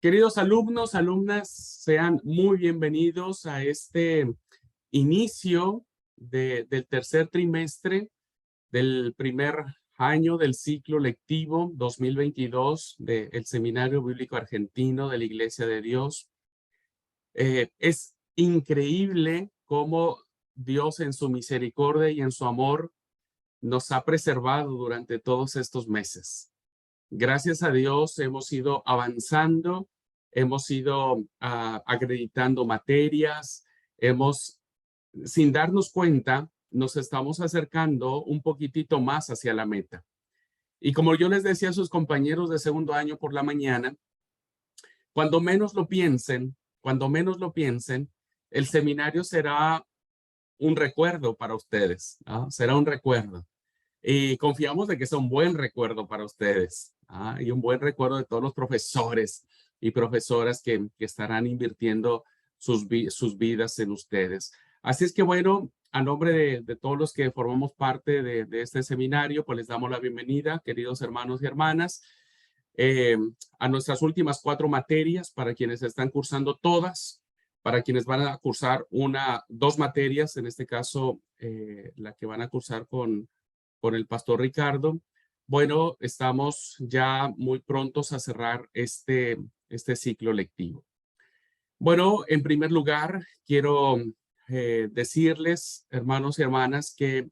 Queridos alumnos, alumnas, sean muy bienvenidos a este inicio del tercer trimestre del primer año del ciclo lectivo 2022 del Seminario Bíblico Argentino de la Iglesia de Dios. Es increíble cómo Dios en su misericordia y en su amor nos ha preservado durante todos estos meses. Gracias a Dios hemos ido avanzando, hemos ido acreditando materias, sin darnos cuenta, nos estamos acercando un poquitito más hacia la meta. Y como yo les decía a sus compañeros de segundo año por la mañana, cuando menos lo piensen, el seminario será un recuerdo para ustedes, ¿no? Será un recuerdo. Y confiamos de que sea un buen recuerdo para ustedes, y un buen recuerdo de todos los profesores y profesoras que estarán invirtiendo sus vidas en ustedes. Así es que bueno, a nombre de todos los que formamos parte de este seminario, pues les damos la bienvenida, queridos hermanos y hermanas, eh, a nuestras últimas 4 materias, para quienes están cursando todas, para quienes van a cursar dos materias, en este caso la que van a cursar con el pastor Ricardo. Bueno, estamos ya muy prontos a cerrar este ciclo lectivo. Bueno, en primer lugar, quiero decirles, hermanos y hermanas, que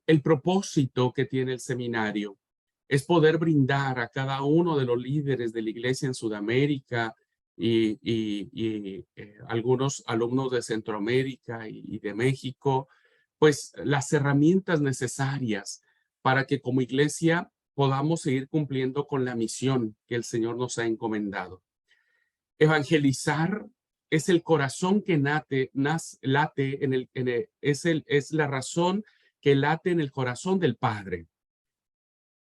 el propósito que tiene el seminario es poder brindar a cada uno de los líderes de la iglesia en Sudamérica y algunos alumnos de Centroamérica y de México, pues las herramientas necesarias para que como iglesia podamos seguir cumpliendo con la misión que el Señor nos ha encomendado. Evangelizar es el corazón que late es la razón que late en el corazón del Padre.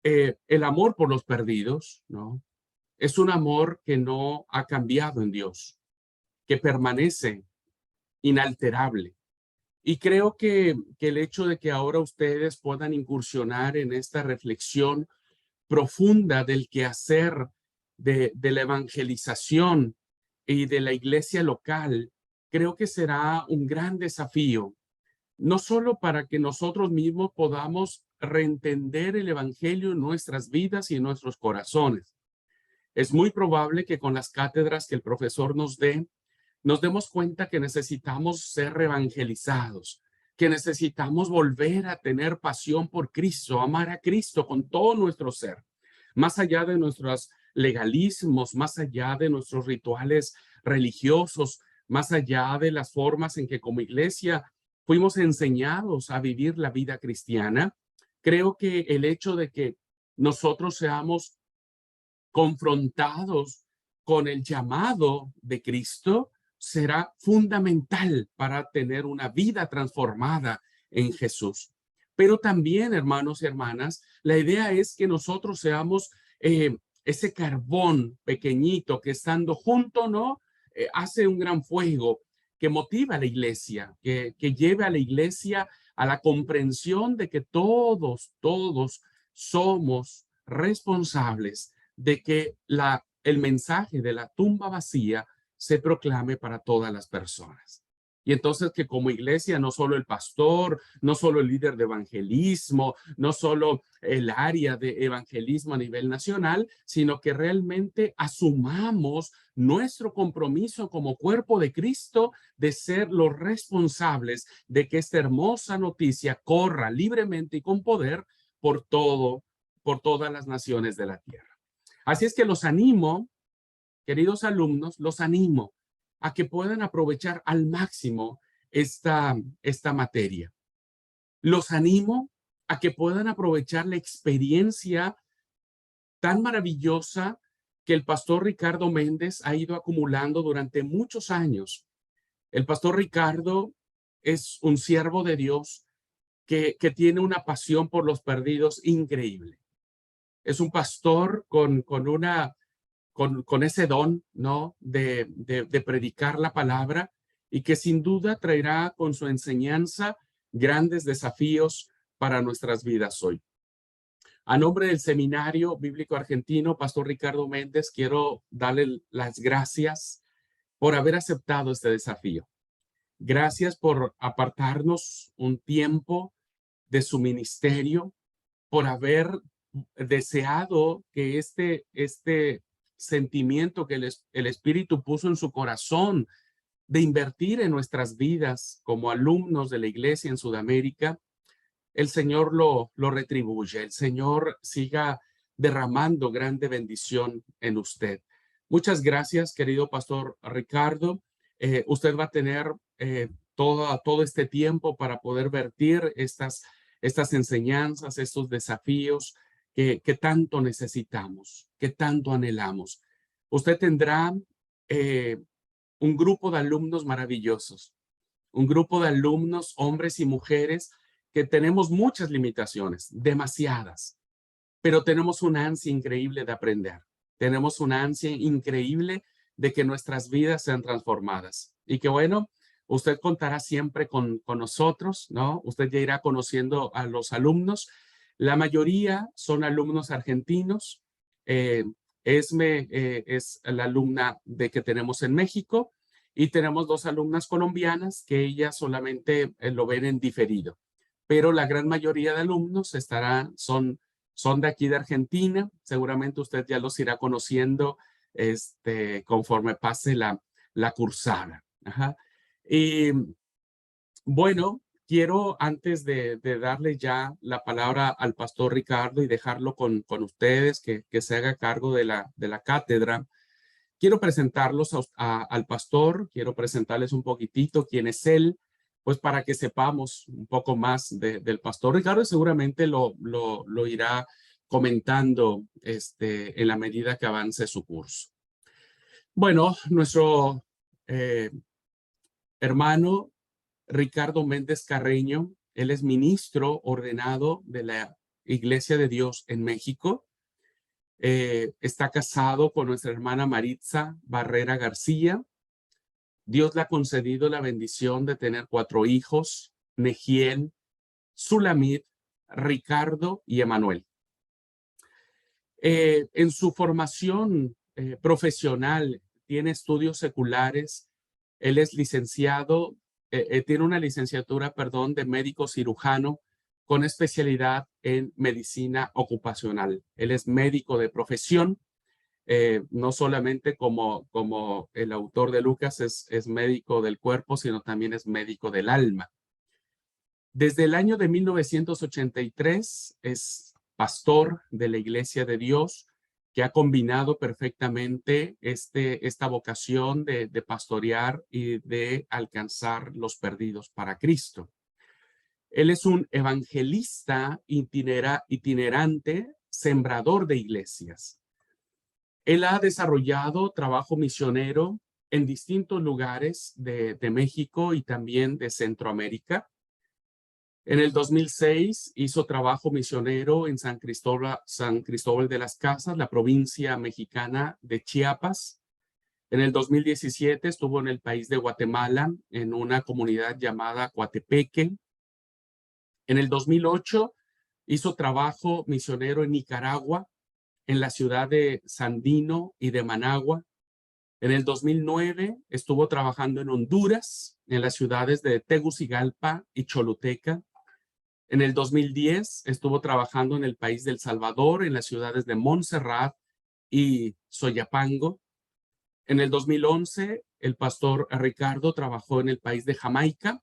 El amor por los perdidos, ¿no? Es un amor que no ha cambiado en Dios, que permanece inalterable. Y creo que el hecho de que ahora ustedes puedan incursionar en esta reflexión profunda del quehacer de la evangelización y de la iglesia local, creo que será un gran desafío, no solo para que nosotros mismos podamos reentender el evangelio en nuestras vidas y en nuestros corazones. Es muy probable que con las cátedras que el profesor nos dé, nos demos cuenta que necesitamos ser reevangelizados, que necesitamos volver a tener pasión por Cristo, amar a Cristo con todo nuestro ser, más allá de nuestros legalismos, más allá de nuestros rituales religiosos, más allá de las formas en que como iglesia fuimos enseñados a vivir la vida cristiana. Creo que el hecho de que nosotros seamos confrontados con el llamado de Cristo será fundamental para tener una vida transformada en Jesús. Pero también, hermanos y hermanas, la idea es que nosotros seamos ese carbón pequeñito que estando junto, ¿no? Hace un gran fuego que motiva a la iglesia, que lleve a la iglesia a la comprensión de que todos somos responsables de que el mensaje de la tumba vacía se proclame para todas las personas. Y entonces que como iglesia, no solo el pastor, no solo el líder de evangelismo, no solo el área de evangelismo a nivel nacional, sino que realmente asumamos nuestro compromiso como cuerpo de Cristo de ser los responsables de que esta hermosa noticia corra libremente y con poder por todas las naciones de la tierra. Así es que los animo, queridos alumnos, los animo a que puedan aprovechar al máximo esta materia. Los animo a que puedan aprovechar la experiencia tan maravillosa que el pastor Ricardo Méndez ha ido acumulando durante muchos años. El pastor Ricardo es un siervo de Dios que tiene una pasión por los perdidos increíble. Es un pastor con ese don, ¿no? De predicar la palabra y que sin duda traerá con su enseñanza grandes desafíos para nuestras vidas hoy. A nombre del Seminario Bíblico Argentino, Pastor Ricardo Méndez, quiero darle las gracias por haber aceptado este desafío. Gracias por apartarnos un tiempo de su ministerio, por haber deseado que este sentimiento que el Espíritu puso en su corazón de invertir en nuestras vidas como alumnos de la iglesia en Sudamérica, el Señor lo retribuye, el Señor siga derramando grande bendición en usted. Muchas gracias, querido Pastor Ricardo. Usted va a tener todo este tiempo para poder vertir estas enseñanzas, estos desafíos que tanto necesitamos, que tanto anhelamos. Usted tendrá un grupo de alumnos maravillosos, un grupo de alumnos, hombres y mujeres, que tenemos muchas limitaciones, demasiadas, pero tenemos una ansia increíble de aprender. Tenemos una ansia increíble de que nuestras vidas sean transformadas. Y que bueno, usted contará siempre con nosotros, ¿no? Usted ya irá conociendo a los alumnos. La mayoría son alumnos argentinos. Esme es la alumna que tenemos en México y tenemos 2 alumnas colombianas que ellas solamente lo ven en diferido. Pero la gran mayoría de alumnos son de aquí de Argentina. Seguramente usted ya los irá conociendo conforme pase la cursada. Ajá. Y bueno, quiero antes de darle ya la palabra al pastor Ricardo y dejarlo con ustedes, que se haga cargo de la cátedra, quiero presentarlos al pastor, quiero presentarles un poquitito quién es él, pues para que sepamos un poco más del pastor Ricardo y seguramente lo irá comentando en la medida que avance su curso. Bueno, nuestro hermano Ricardo Méndez Carreño, él es ministro ordenado de la Iglesia de Dios en México. Está casado con nuestra hermana Maritza Barrera García. Dios le ha concedido la bendición de tener 4 hijos, Nejiel, Sulamit, Ricardo y Emanuel. En su formación profesional tiene estudios seculares. Él es licenciado, tiene una licenciatura, de médico cirujano con especialidad en medicina ocupacional. Él es médico de profesión, no solamente como el autor de Lucas es médico del cuerpo, sino también es médico del alma. Desde el año de 1983 es pastor de la Iglesia de Dios, que ha combinado perfectamente esta vocación de pastorear y de alcanzar los perdidos para Cristo. Él es un evangelista itinerante, sembrador de iglesias. Él ha desarrollado trabajo misionero en distintos lugares de México y también de Centroamérica. En el 2006 hizo trabajo misionero en San Cristóbal de las Casas, la provincia mexicana de Chiapas. En el 2017 estuvo en el país de Guatemala, en una comunidad llamada Coatepeque. En el 2008 hizo trabajo misionero en Nicaragua, en la ciudad de Sandino y de Managua. En el 2009 estuvo trabajando en Honduras, en las ciudades de Tegucigalpa y Choluteca. En el 2010 estuvo trabajando en el país de El Salvador, en las ciudades de Montserrat y Soyapango. En el 2011, el pastor Ricardo trabajó en el país de Jamaica,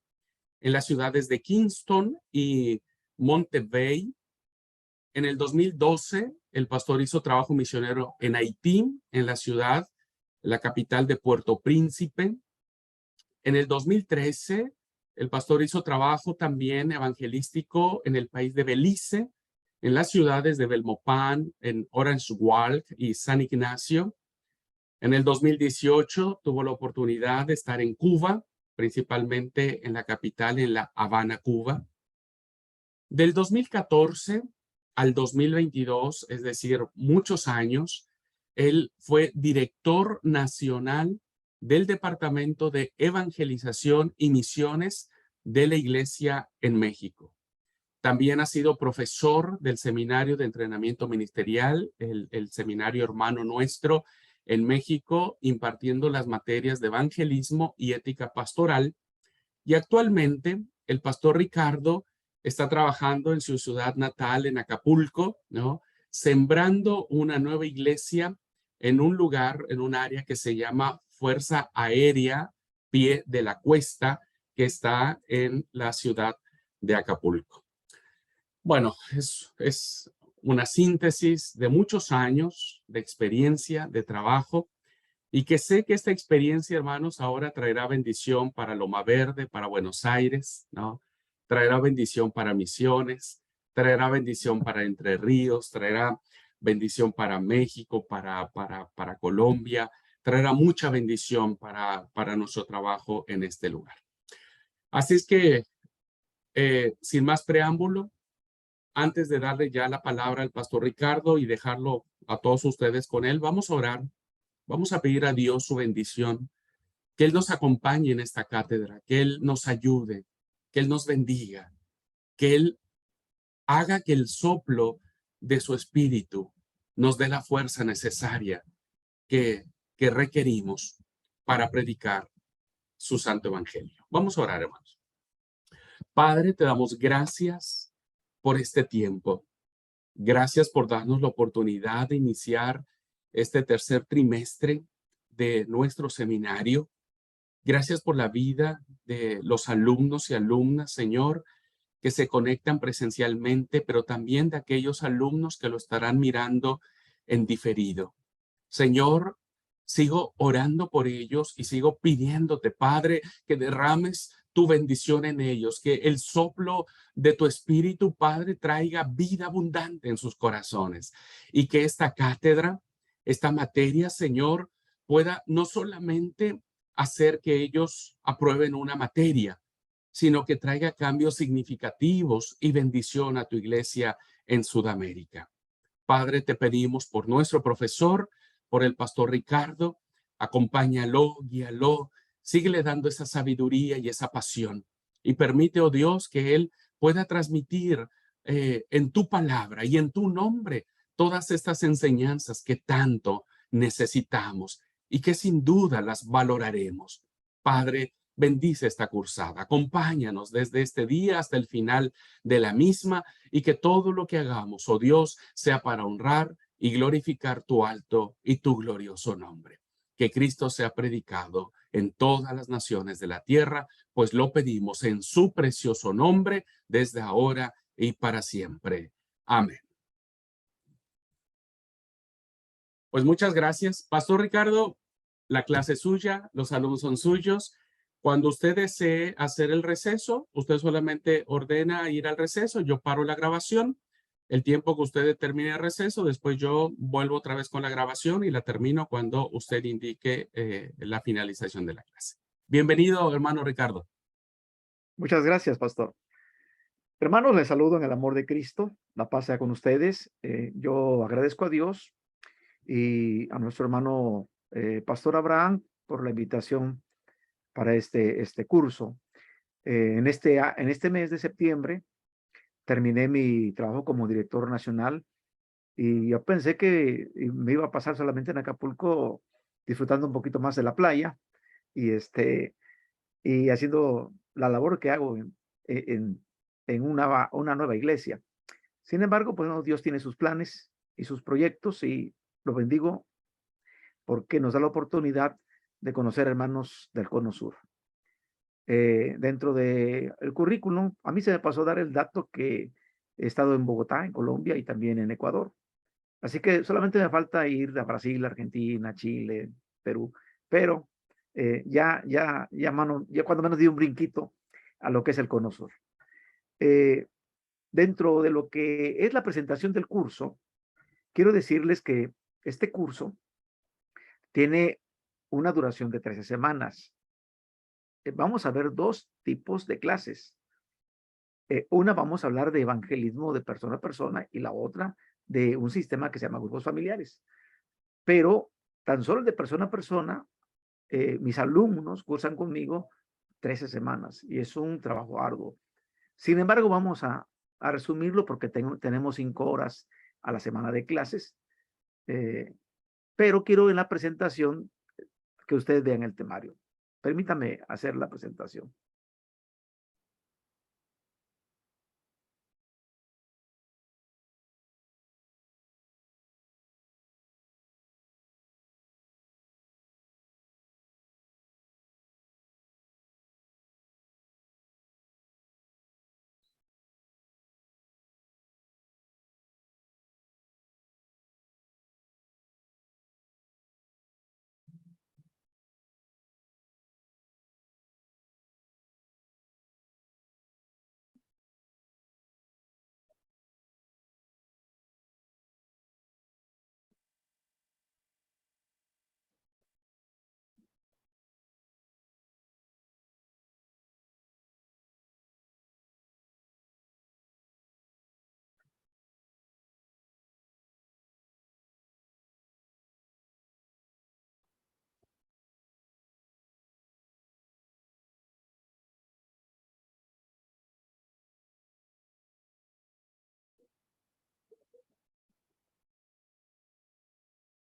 en las ciudades de Kingston y Montebey. En el 2012, el pastor hizo trabajo misionero en Haití, en la capital de Puerto Príncipe. En el 2013, el pastor hizo trabajo también evangelístico en el país de Belice, en las ciudades de Belmopan, en Orange Walk y San Ignacio. En el 2018 tuvo la oportunidad de estar en Cuba, principalmente en la capital, en La Habana, Cuba. Del 2014 al 2022, es decir, muchos años, él fue director nacional del Departamento de Evangelización y Misiones de la Iglesia en México. También ha sido profesor del Seminario de Entrenamiento Ministerial, el Seminario Hermano Nuestro en México, impartiendo las materias de evangelismo y ética pastoral. Y actualmente el pastor Ricardo está trabajando en su ciudad natal, en Acapulco, ¿no? Sembrando una nueva iglesia en un lugar, en un área que se llama Fuerza Aérea Pie de la Cuesta, que está en la ciudad de Acapulco. Bueno, es una síntesis de muchos años de experiencia, de trabajo, y que sé que esta experiencia, hermanos, ahora traerá bendición para Loma Verde, para Buenos Aires, ¿no? Traerá bendición para Misiones, traerá bendición para Entre Ríos, traerá bendición para México, para Colombia, traerá mucha bendición para nuestro trabajo en este lugar. Así es que, sin más preámbulo, antes de darle ya la palabra al pastor Ricardo y dejarlo a todos ustedes con él, vamos a orar. Vamos a pedir a Dios su bendición, que Él nos acompañe en esta cátedra, que Él nos ayude, que Él nos bendiga, que Él haga que el soplo de su espíritu nos dé la fuerza necesaria que, que requerimos para predicar su santo evangelio. Vamos a orar, hermanos. Padre, te damos gracias por este tiempo. Gracias por darnos la oportunidad de iniciar este tercer trimestre de nuestro seminario. Gracias por la vida de los alumnos y alumnas, Señor, que se conectan presencialmente, pero también de aquellos alumnos que lo estarán mirando en diferido. Señor, sigo orando por ellos y sigo pidiéndote, Padre, que derrames tu bendición en ellos, que el soplo de tu Espíritu, Padre, traiga vida abundante en sus corazones y que esta cátedra, esta materia, Señor, pueda no solamente hacer que ellos aprueben una materia, sino que traiga cambios significativos y bendición a tu iglesia en Sudamérica. Padre, te pedimos por nuestro profesor, por el pastor Ricardo, acompáñalo, guíalo, síguele dando esa sabiduría y esa pasión. Y permite, oh Dios, que él pueda transmitir en tu palabra y en tu nombre todas estas enseñanzas que tanto necesitamos y que sin duda las valoraremos. Padre, bendice esta cursada, acompáñanos desde este día hasta el final de la misma y que todo lo que hagamos, oh Dios, sea para honrar y glorificar tu alto y tu glorioso nombre. Que Cristo sea predicado en todas las naciones de la tierra, pues lo pedimos en su precioso nombre desde ahora y para siempre. Amén. Pues muchas gracias. Pastor Ricardo, la clase es suya, los alumnos son suyos. Cuando usted desee hacer el receso, usted solamente ordena ir al receso, yo paro la grabación. El tiempo que usted termine el receso, después yo vuelvo otra vez con la grabación y la termino cuando usted indique la finalización de la clase. Bienvenido, hermano Ricardo. Muchas gracias, pastor. Hermanos, les saludo en el amor de Cristo. La paz sea con ustedes. Yo agradezco a Dios y a nuestro hermano pastor Abraham por la invitación para este curso. En este mes de septiembre terminé mi trabajo como director nacional y yo pensé que me iba a pasar solamente en Acapulco disfrutando un poquito más de la playa y y haciendo la labor que hago en, en una nueva iglesia. Sin embargo, pues no, Dios tiene sus planes y sus proyectos y lo bendigo porque nos da la oportunidad de conocer hermanos del Cono Sur. Dentro del currículum, a mí se me pasó dar el dato que he estado en Bogotá, en Colombia y también en Ecuador. Así que solamente me falta ir a Brasil, Argentina, Chile, Perú, pero ya cuando menos di un brinquito a lo que es el Cono Sur. Dentro de lo que es la presentación del curso, quiero decirles que este curso tiene una duración de 13 semanas. Vamos a ver dos tipos de clases. Una vamos a hablar de evangelismo de persona a persona y la otra de un sistema que se llama grupos familiares. Pero tan solo de persona a persona, mis alumnos cursan conmigo 13 semanas y es un trabajo arduo. Sin embargo, vamos a a resumirlo porque tenemos 5 horas a la semana de clases, pero quiero en la presentación que ustedes vean el temario. Permítame hacer la presentación.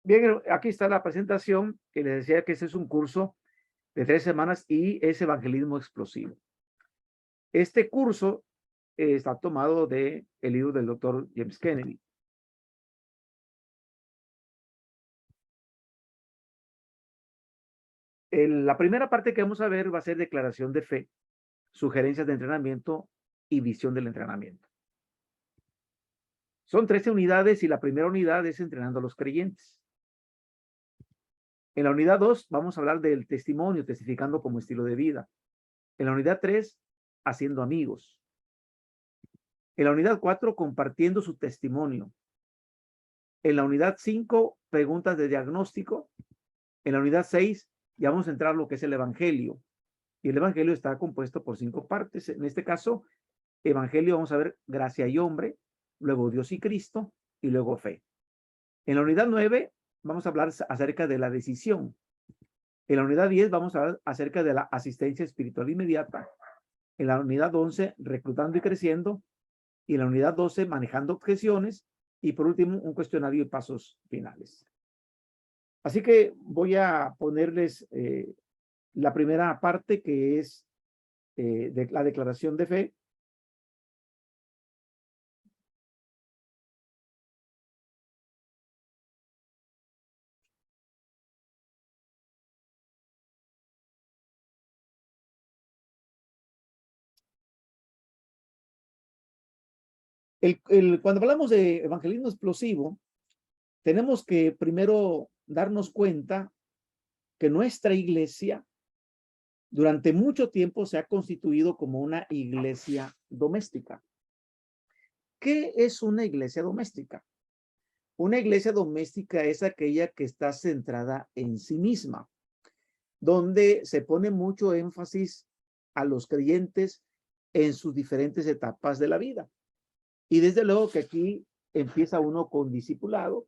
Bien, aquí está la presentación que les decía que este es un curso de 3 semanas y es evangelismo explosivo. Este curso está tomado de el libro del doctor James Kennedy. La primera parte que vamos a ver va a ser declaración de fe, sugerencias de entrenamiento y visión del entrenamiento. Son 13 unidades y la primera unidad es entrenando a los creyentes. En la unidad 2 vamos a hablar del testimonio, testificando como estilo de vida. En la unidad 3, haciendo amigos. En la unidad 4, compartiendo su testimonio. En la unidad 5, preguntas de diagnóstico. En la unidad 6, ya vamos a entrar a lo que es el evangelio. Y el evangelio está compuesto por 5 partes. En este caso, evangelio vamos a ver gracia y hombre, luego Dios y Cristo, y luego fe. En la unidad 9 vamos a hablar acerca de la decisión. En la unidad 10 vamos a hablar acerca de la asistencia espiritual inmediata. En la unidad 11, reclutando y creciendo. Y en la unidad 12, manejando objeciones. Y por último, un cuestionario y pasos finales. Así que voy a ponerles la primera parte, que es de la declaración de fe. Cuando hablamos de evangelismo explosivo, tenemos que primero darnos cuenta que nuestra iglesia durante mucho tiempo se ha constituido como una iglesia doméstica. ¿Qué es una iglesia doméstica? Una iglesia doméstica es aquella que está centrada en sí misma, donde se pone mucho énfasis a los creyentes en sus diferentes etapas de la vida. Y desde luego que aquí empieza uno con discipulado,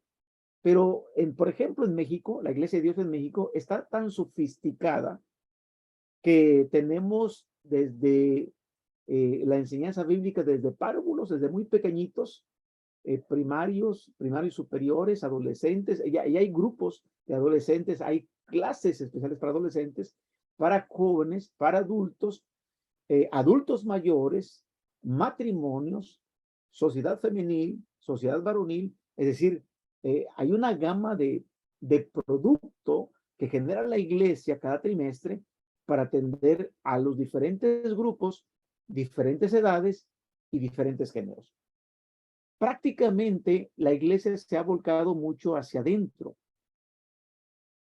pero por ejemplo en México, la Iglesia de Dios en México está tan sofisticada que tenemos desde la enseñanza bíblica, desde párvulos, desde muy pequeñitos, primarios superiores, adolescentes, y hay grupos de adolescentes, hay clases especiales para adolescentes, para jóvenes, para adultos, adultos mayores, matrimonios, sociedad femenil, sociedad varonil, es decir, hay una gama de producto que genera la iglesia cada trimestre para atender a los diferentes grupos, diferentes edades y diferentes géneros. Prácticamente la iglesia se ha volcado mucho hacia adentro,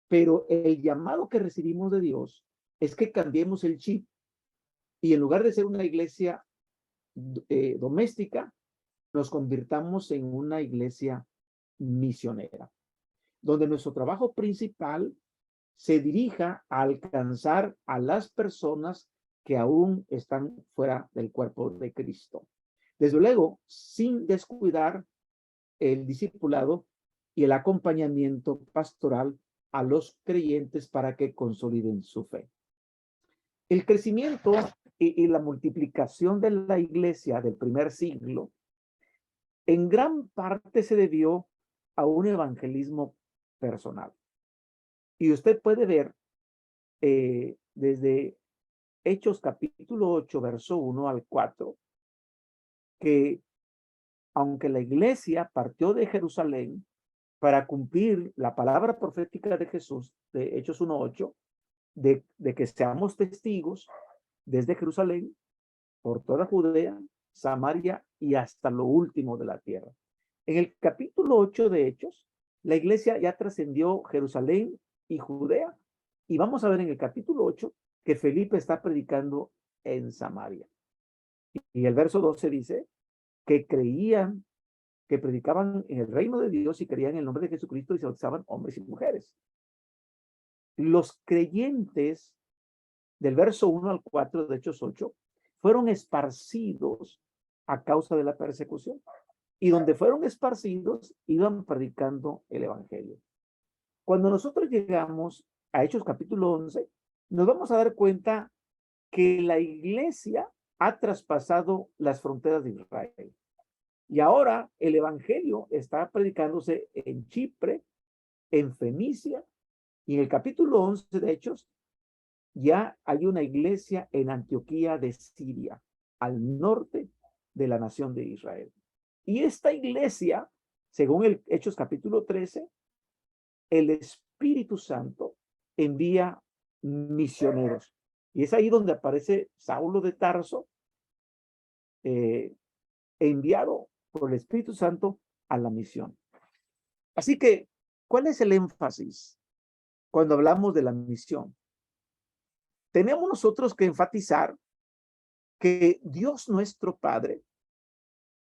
pero el llamado que recibimos de Dios es que cambiemos el chip y en lugar de ser una iglesia doméstica, nos convirtamos en una iglesia misionera, donde nuestro trabajo principal se dirija a alcanzar a las personas que aún están fuera del cuerpo de Cristo. Desde luego, sin descuidar el discipulado y el acompañamiento pastoral a los creyentes para que consoliden su fe. El crecimiento y la multiplicación de la iglesia del primer siglo en gran parte se debió a un evangelismo personal. Y usted puede ver desde Hechos capítulo 8, verso 1 al 4, que aunque la iglesia partió de Jerusalén para cumplir la palabra profética de Jesús, de Hechos 1:8, de que seamos testigos desde Jerusalén, por toda Judea, Samaria y hasta lo último de la tierra. En el capítulo 8 de Hechos, la iglesia ya trascendió Jerusalén y Judea, y vamos a ver en el capítulo 8 que Felipe está predicando en Samaria. Y el verso 12 dice que creían, que predicaban en el reino de Dios y creían en el nombre de Jesucristo y se bautizaban hombres y mujeres. Los creyentes del verso 1 al 4 de Hechos 8 fueron esparcidos a causa de la persecución. Y donde fueron esparcidos, iban predicando el evangelio. Cuando nosotros llegamos a Hechos capítulo 11, nos vamos a dar cuenta que la iglesia ha traspasado las fronteras de Israel. Y ahora el evangelio está predicándose en Chipre, en Fenicia, y en el capítulo 11 de Hechos ya hay una iglesia en Antioquía de Siria, al norte de la nación de Israel. Y esta iglesia, según el Hechos capítulo 13, el Espíritu Santo envía misioneros. Y es ahí donde aparece Saulo de Tarso, enviado por el Espíritu Santo a la misión. Así que, ¿cuál es el énfasis cuando hablamos de la misión? Tenemos nosotros que enfatizar que Dios nuestro Padre,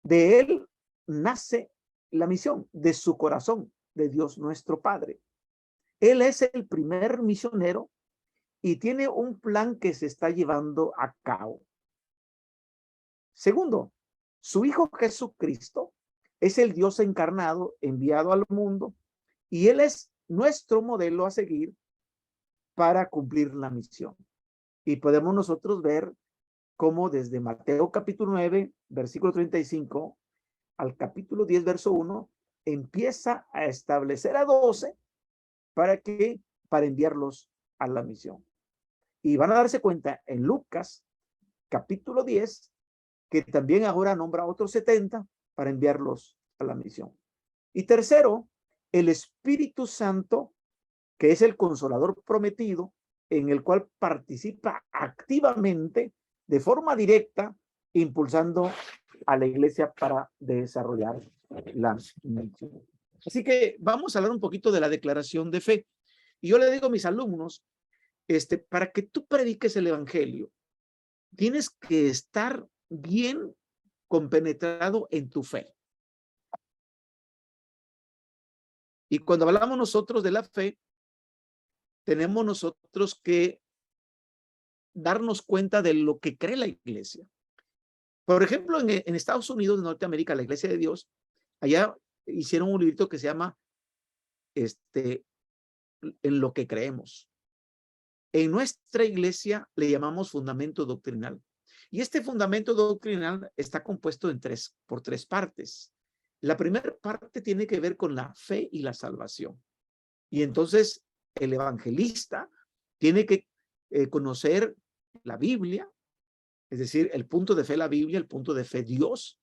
de Él nace la misión, de su corazón, de Dios nuestro Padre. Él es el primer misionero y tiene un plan que se está llevando a cabo. Segundo, su Hijo Jesucristo es el Dios encarnado, enviado al mundo, y Él es nuestro modelo a seguir para cumplir la misión. Y podemos nosotros ver cómo desde Mateo capítulo 9, versículo 35, al capítulo 10, verso 1, empieza a establecer a 12 para enviarlos a la misión. Y van a darse cuenta en Lucas capítulo 10 que también ahora nombra a otros 70 para enviarlos a la misión. Y tercero, el Espíritu Santo, que es el consolador prometido, en el cual participa activamente, de forma directa, impulsando a la iglesia para desarrollar la misión. Así que vamos a hablar un poquito de la declaración de fe. Y yo le digo a mis alumnos, para que tú prediques el evangelio, tienes que estar bien compenetrado en tu fe. Y cuando hablamos nosotros de la fe, tenemos nosotros que darnos cuenta de lo que cree la iglesia. Por ejemplo, en Estados Unidos de Norteamérica, la Iglesia de Dios, allá hicieron un librito que se llama En lo que creemos. En nuestra iglesia le llamamos fundamento doctrinal. Y este fundamento doctrinal está compuesto por tres partes. La primera parte tiene que ver con la fe y la salvación. Y entonces el evangelista tiene que conocer la Biblia, es decir, el punto de fe la Biblia, el punto de fe Dios,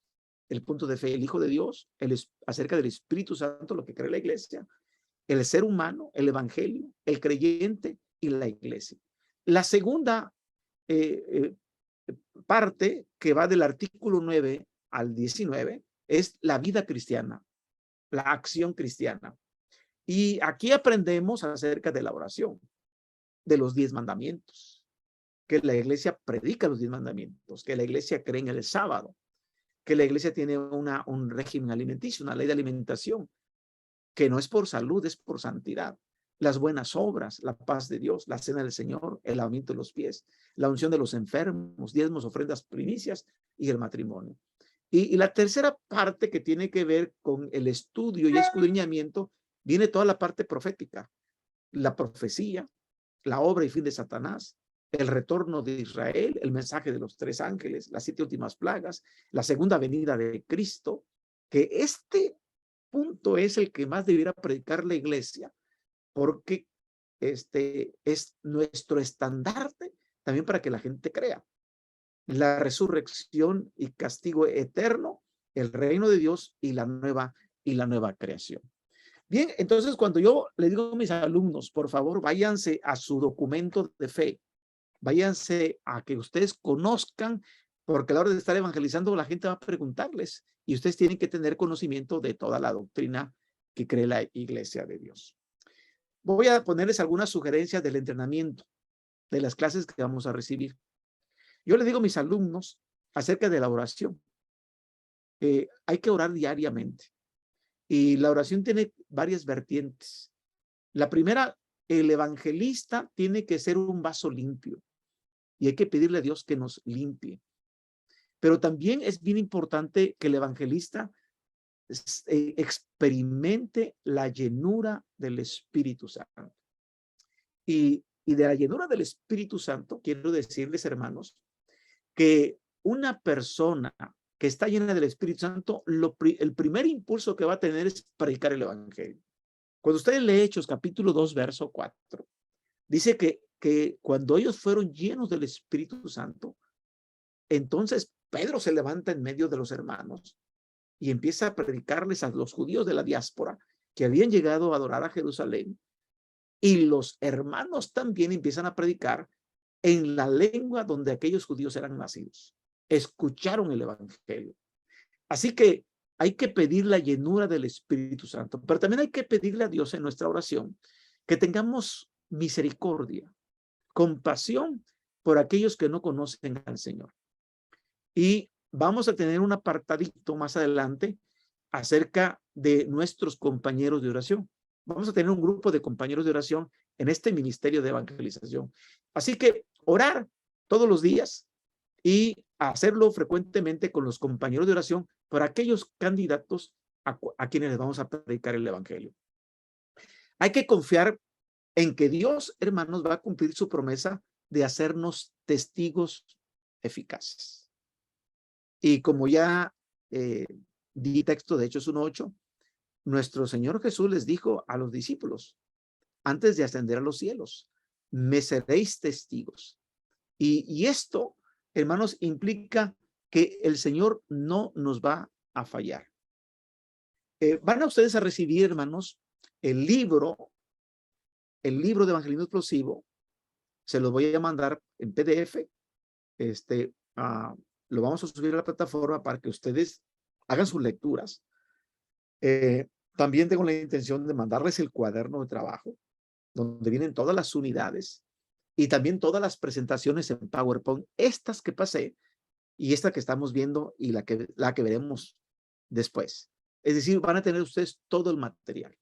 el punto de fe el Hijo de Dios, acerca del Espíritu Santo, lo que cree la iglesia, el ser humano, el evangelio, el creyente y la iglesia. La segunda parte, que va del artículo 9 al 19, es la vida cristiana, la acción cristiana. Y aquí aprendemos acerca de la oración, de los 10 mandamientos, que la iglesia predica los 10 mandamientos, que la iglesia cree en el sábado, que la iglesia tiene un régimen alimenticio, una ley de alimentación, que no es por salud, es por santidad. Las buenas obras, la paz de Dios, la cena del Señor, el lavamiento de los pies, la unción de los enfermos, diezmos, ofrendas, primicias y el matrimonio. Y la tercera parte, que tiene que ver con el estudio y escudriñamiento, viene toda la parte profética, la profecía, la obra y fin de Satanás, el retorno de Israel, el mensaje de los 3 ángeles, las 7 últimas plagas, la segunda venida de Cristo, que este punto es el que más debiera predicar la iglesia, porque es nuestro estandarte también para que la gente crea. La resurrección y castigo eterno, el reino de Dios y la nueva creación. Bien, entonces cuando yo le digo a mis alumnos, por favor, váyanse a su documento de fe, váyanse a que ustedes conozcan, porque a la hora de estar evangelizando la gente va a preguntarles y ustedes tienen que tener conocimiento de toda la doctrina que cree la iglesia de Dios. Voy a ponerles algunas sugerencias del entrenamiento, de las clases que vamos a recibir. Yo le digo a mis alumnos acerca de la oración. Hay que orar diariamente y la oración tiene varias vertientes. La primera, el evangelista tiene que ser un vaso limpio y hay que pedirle a Dios que nos limpie. Pero también es bien importante que el evangelista experimente la llenura del Espíritu Santo. Y de la llenura del Espíritu Santo, quiero decirles, hermanos, que una persona que está llena del Espíritu Santo, el primer impulso que va a tener es predicar el Evangelio. Cuando ustedes leen Hechos, capítulo 2, verso 4, dice que cuando ellos fueron llenos del Espíritu Santo, entonces Pedro se levanta en medio de los hermanos y empieza a predicarles a los judíos de la diáspora que habían llegado a adorar a Jerusalén, y los hermanos también empiezan a predicar en la lengua donde aquellos judíos eran nacidos. Escucharon el evangelio. Así que hay que pedir la llenura del Espíritu Santo, pero también hay que pedirle a Dios en nuestra oración que tengamos misericordia, compasión por aquellos que no conocen al Señor. Y vamos a tener un apartadito más adelante acerca de nuestros compañeros de oración. Vamos a tener un grupo de compañeros de oración en este ministerio de evangelización. Así que orar todos los días y hacerlo frecuentemente con los compañeros de oración por aquellos candidatos a quienes les vamos a predicar el evangelio. Hay que confiar en que Dios, hermanos, va a cumplir su promesa de hacernos testigos eficaces. Y como ya di texto de Hechos 1:8, nuestro Señor Jesús les dijo a los discípulos, antes de ascender a los cielos, me seréis testigos. Y esto, hermanos, implica que el Señor no nos va a fallar. Van a ustedes a recibir, hermanos, el libro de Evangelismo Explosivo. Se los voy a mandar en PDF. Lo vamos a subir a la plataforma para que ustedes hagan sus lecturas. También tengo la intención de mandarles el cuaderno de trabajo, donde vienen todas las unidades y también todas las presentaciones en PowerPoint, estas que pasé y esta que estamos viendo y la que veremos después. Es decir, van a tener ustedes todo el material.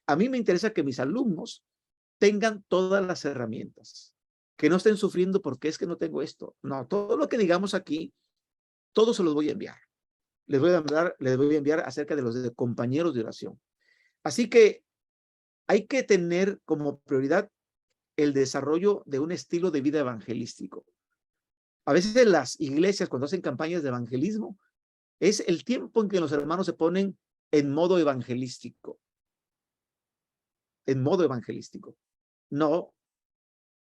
A mí me interesa que mis alumnos tengan todas las herramientas, que no estén sufriendo porque es que no tengo esto. No, todo lo que digamos aquí, todo se los voy a enviar. Les voy a enviar acerca de los compañeros de oración. Así que hay que tener como prioridad el desarrollo de un estilo de vida evangelístico. A veces las iglesias, cuando hacen campañas de evangelismo, es el tiempo en que los hermanos se ponen en modo evangelístico. En modo evangelístico. No,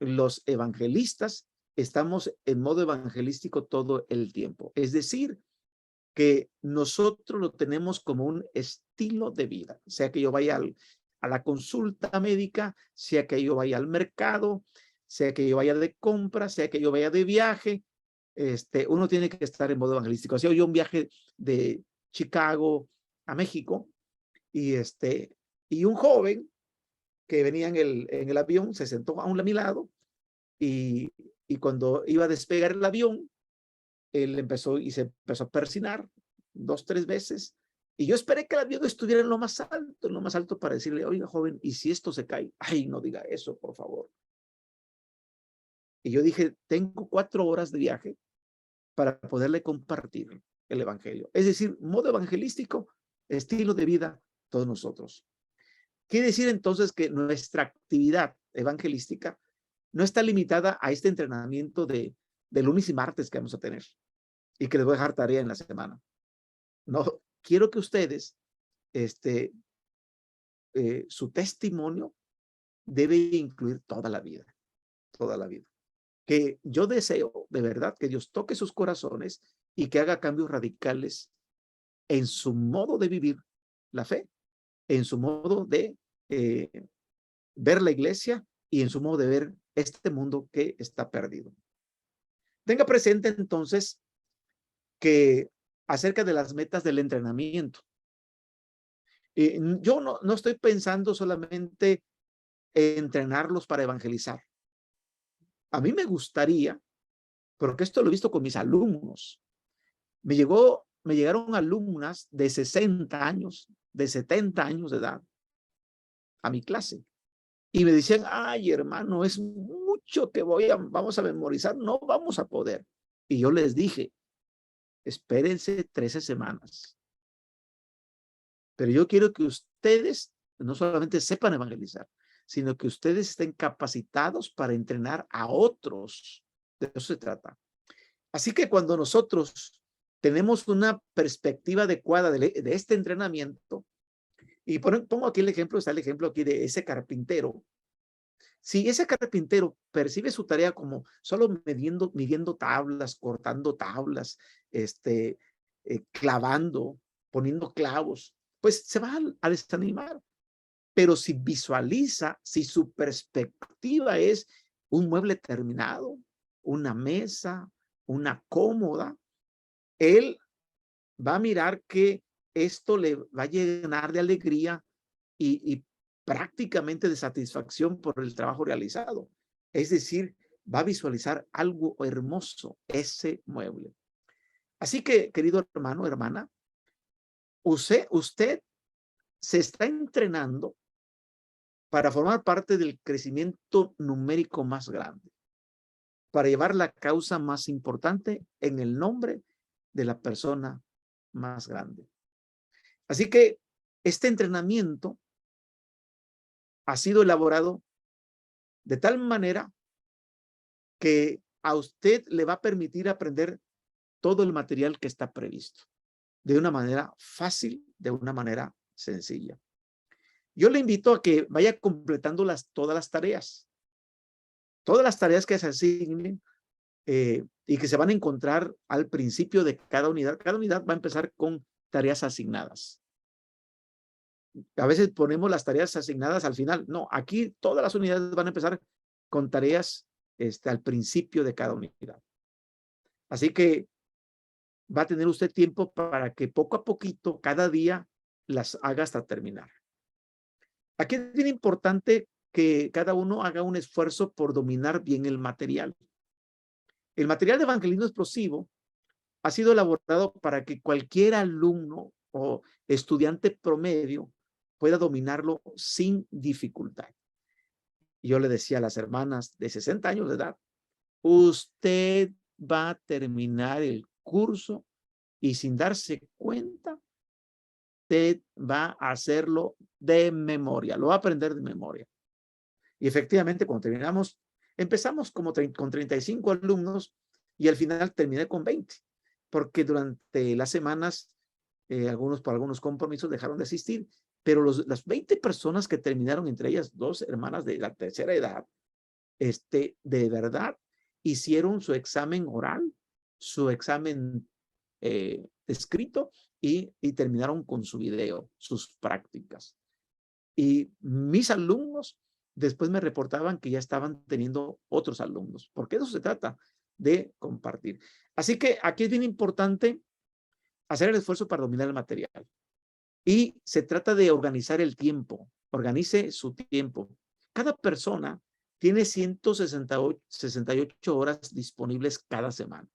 los evangelistas estamos en modo evangelístico todo el tiempo. Es decir, que nosotros lo tenemos como un estilo de vida, sea que yo vaya a la consulta médica, sea que yo vaya al mercado, sea que yo vaya de compra, sea que yo vaya de viaje, uno tiene que estar en modo evangelístico. Hacía yo un viaje de Chicago a México y un joven que venía en el avión se sentó a mi lado y cuando iba a despegar el avión, él se empezó a persignar 2, 3 veces. Y yo esperé que el avión estuviera en lo más alto para decirle, oiga, joven, ¿y si esto se cae? Ay, no diga eso, por favor. Y yo dije, tengo 4 horas de viaje para poderle compartir el evangelio. Es decir, modo evangelístico, estilo de vida, todos nosotros. Quiere decir entonces que nuestra actividad evangelística no está limitada a este entrenamiento de lunes y martes que vamos a tener y que les voy a dejar tarea en la semana. No, quiero que ustedes, su testimonio debe incluir toda la vida, toda la vida. Que yo deseo de verdad que Dios toque sus corazones y que haga cambios radicales en su modo de vivir la fe, en su modo de ver la iglesia y en su modo de ver este mundo que está perdido. Tenga presente entonces que acerca de las metas del entrenamiento, yo no estoy pensando solamente en entrenarlos para evangelizar. A mí me gustaría, porque esto lo he visto con mis alumnos, me llegaron alumnas de 60 años, de 70 años de edad a mi clase y me decían, ay, hermano, es mucho que vamos a memorizar, no vamos a poder. Y yo les dije, espérense 13 semanas. Pero yo quiero que ustedes no solamente sepan evangelizar, sino que ustedes estén capacitados para entrenar a otros. De eso se trata. Así que cuando nosotros tenemos una perspectiva adecuada de este entrenamiento, y pongo aquí el ejemplo, está el ejemplo aquí de ese carpintero. Si ese carpintero percibe su tarea como solo midiendo tablas, cortando tablas, clavando, poniendo clavos, pues se va a desanimar. Pero si visualiza, si su perspectiva es un mueble terminado, una mesa, una cómoda, él va a mirar que esto le va a llenar de alegría y prácticamente de satisfacción por el trabajo realizado. Es decir, va a visualizar algo hermoso, ese mueble. Así que, querido hermano, hermana, usted se está entrenando para formar parte del crecimiento numérico más grande, para llevar la causa más importante en el nombre de la persona más grande. Así que este entrenamiento ha sido elaborado de tal manera que a usted le va a permitir aprender todo el material que está previsto, de una manera fácil, de una manera sencilla. Yo le invito a que vaya completando todas las tareas que se asignen y que se van a encontrar al principio de cada unidad. Cada unidad va a empezar con tareas asignadas. A veces ponemos las tareas asignadas al final. No, aquí todas las unidades van a empezar con tareas al principio de cada unidad. Así que va a tener usted tiempo para que poco a poquito, cada día, las haga hasta terminar. Aquí es bien importante que cada uno haga un esfuerzo por dominar bien el material. El material de evangelismo explosivo ha sido elaborado para que cualquier alumno o estudiante promedio pueda dominarlo sin dificultad. Yo le decía a las hermanas de 60 años de edad, usted va a terminar el curso y sin darse cuenta, usted va a hacerlo de memoria, lo va a aprender de memoria. Y efectivamente, cuando terminamos, empezamos como con 35 alumnos y al final terminé con 20, porque durante las semanas, por algunos compromisos dejaron de asistir, pero las 20 personas que terminaron, entre ellas 2 hermanas de la tercera edad, de verdad hicieron su examen oral, su examen escrito y terminaron con su video, sus prácticas. Y mis alumnos después me reportaban que ya estaban teniendo otros alumnos, porque de eso se trata, de compartir. Así que aquí es bien importante hacer el esfuerzo para dominar el material. Y se trata de organizar el tiempo, organice su tiempo. Cada persona tiene 168 horas disponibles cada semana.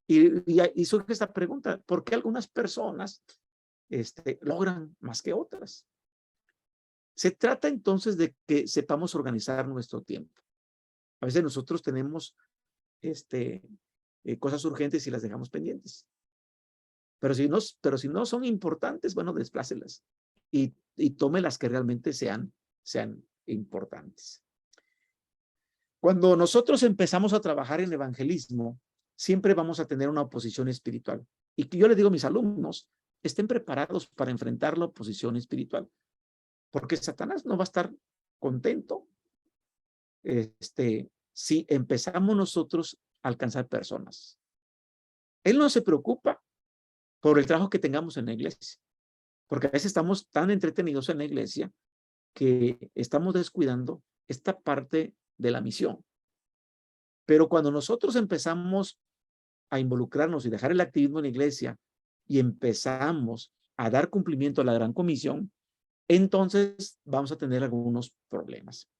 Y surge esta pregunta, ¿por qué algunas personas logran más que otras? Se trata entonces de que sepamos organizar nuestro tiempo. A veces nosotros tenemos cosas urgentes y las dejamos pendientes. Pero si no son importantes, bueno, desplácelas y tome las que realmente sean importantes. Cuando nosotros empezamos a trabajar en evangelismo, siempre vamos a tener una oposición espiritual. Y yo le digo a mis alumnos, estén preparados para enfrentar la oposición espiritual, porque Satanás no va a estar contento si empezamos nosotros a alcanzar personas. Él no se preocupa por el trabajo que tengamos en la iglesia, porque a veces estamos tan entretenidos en la iglesia que estamos descuidando esta parte de la misión. Pero cuando nosotros empezamos a involucrarnos y dejar el activismo en la iglesia y empezamos a dar cumplimiento a la gran comisión, entonces vamos a tener algunos problemas.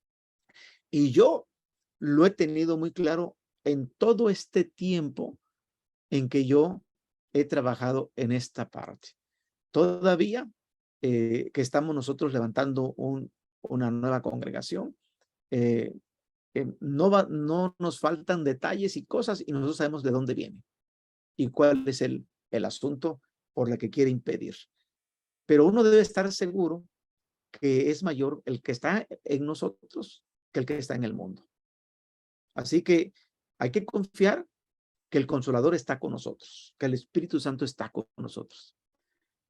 Y yo lo he tenido muy claro en todo este tiempo en que yo he trabajado en esta parte. Todavía que estamos nosotros levantando una nueva congregación, no nos faltan detalles y cosas y nosotros sabemos de dónde viene y cuál es el asunto por el que quiere impedir. Pero uno debe estar seguro que es mayor el que está en nosotros que el que está en el mundo. Así que hay que confiar que el Consolador está con nosotros, que el Espíritu Santo está con nosotros.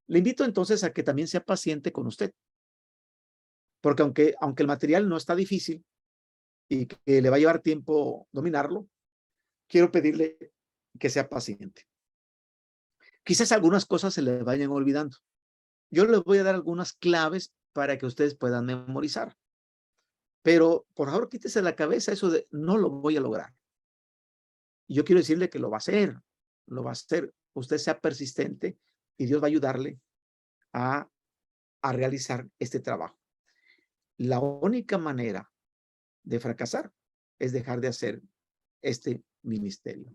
Le invito entonces a que también sea paciente con usted, porque aunque el material no está difícil y que le va a llevar tiempo dominarlo, quiero pedirle que sea paciente. Quizás algunas cosas se le vayan olvidando. Yo les voy a dar algunas claves para que ustedes puedan memorizar. Pero, por favor, quítese de la cabeza eso de no lo voy a lograr. Y yo quiero decirle que lo va a hacer. Lo va a hacer. Usted sea persistente y Dios va a ayudarle a realizar este trabajo. La única manera de fracasar es dejar de hacer este ministerio.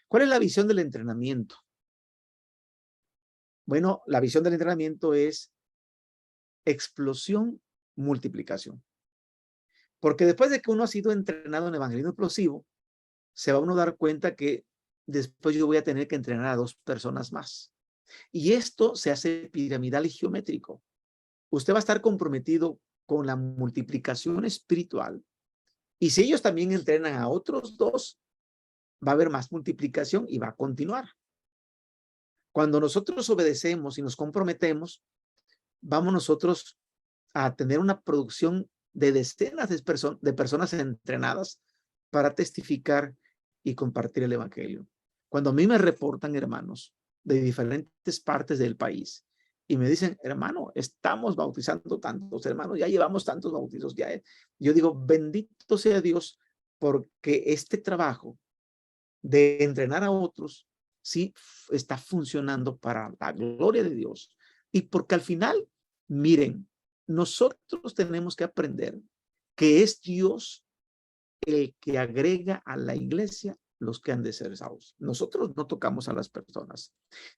¿Cuál es la visión del entrenamiento? Bueno, la visión del entrenamiento es explosión, multiplicación. Porque después de que uno ha sido entrenado en evangelismo explosivo, se va uno a dar cuenta que después yo voy a tener que entrenar a 2 personas más. Y esto se hace piramidal y geométrico. Usted va a estar comprometido con la multiplicación espiritual. Y si ellos también entrenan a otros 2, va a haber más multiplicación y va a continuar. Cuando nosotros obedecemos y nos comprometemos, vamos nosotros a tener una producción de decenas de personas entrenadas para testificar y compartir el evangelio. Cuando a mí me reportan hermanos de diferentes partes del país y me dicen, hermano, estamos bautizando tantos hermanos, ya llevamos tantos bautizos, yo digo, bendito sea Dios, porque este trabajo de entrenar a otros sí está funcionando para la gloria de Dios. Y porque al final, miren, nosotros tenemos que aprender que es Dios el que agrega a la iglesia los que han de ser salvos. Nosotros no tocamos a las personas.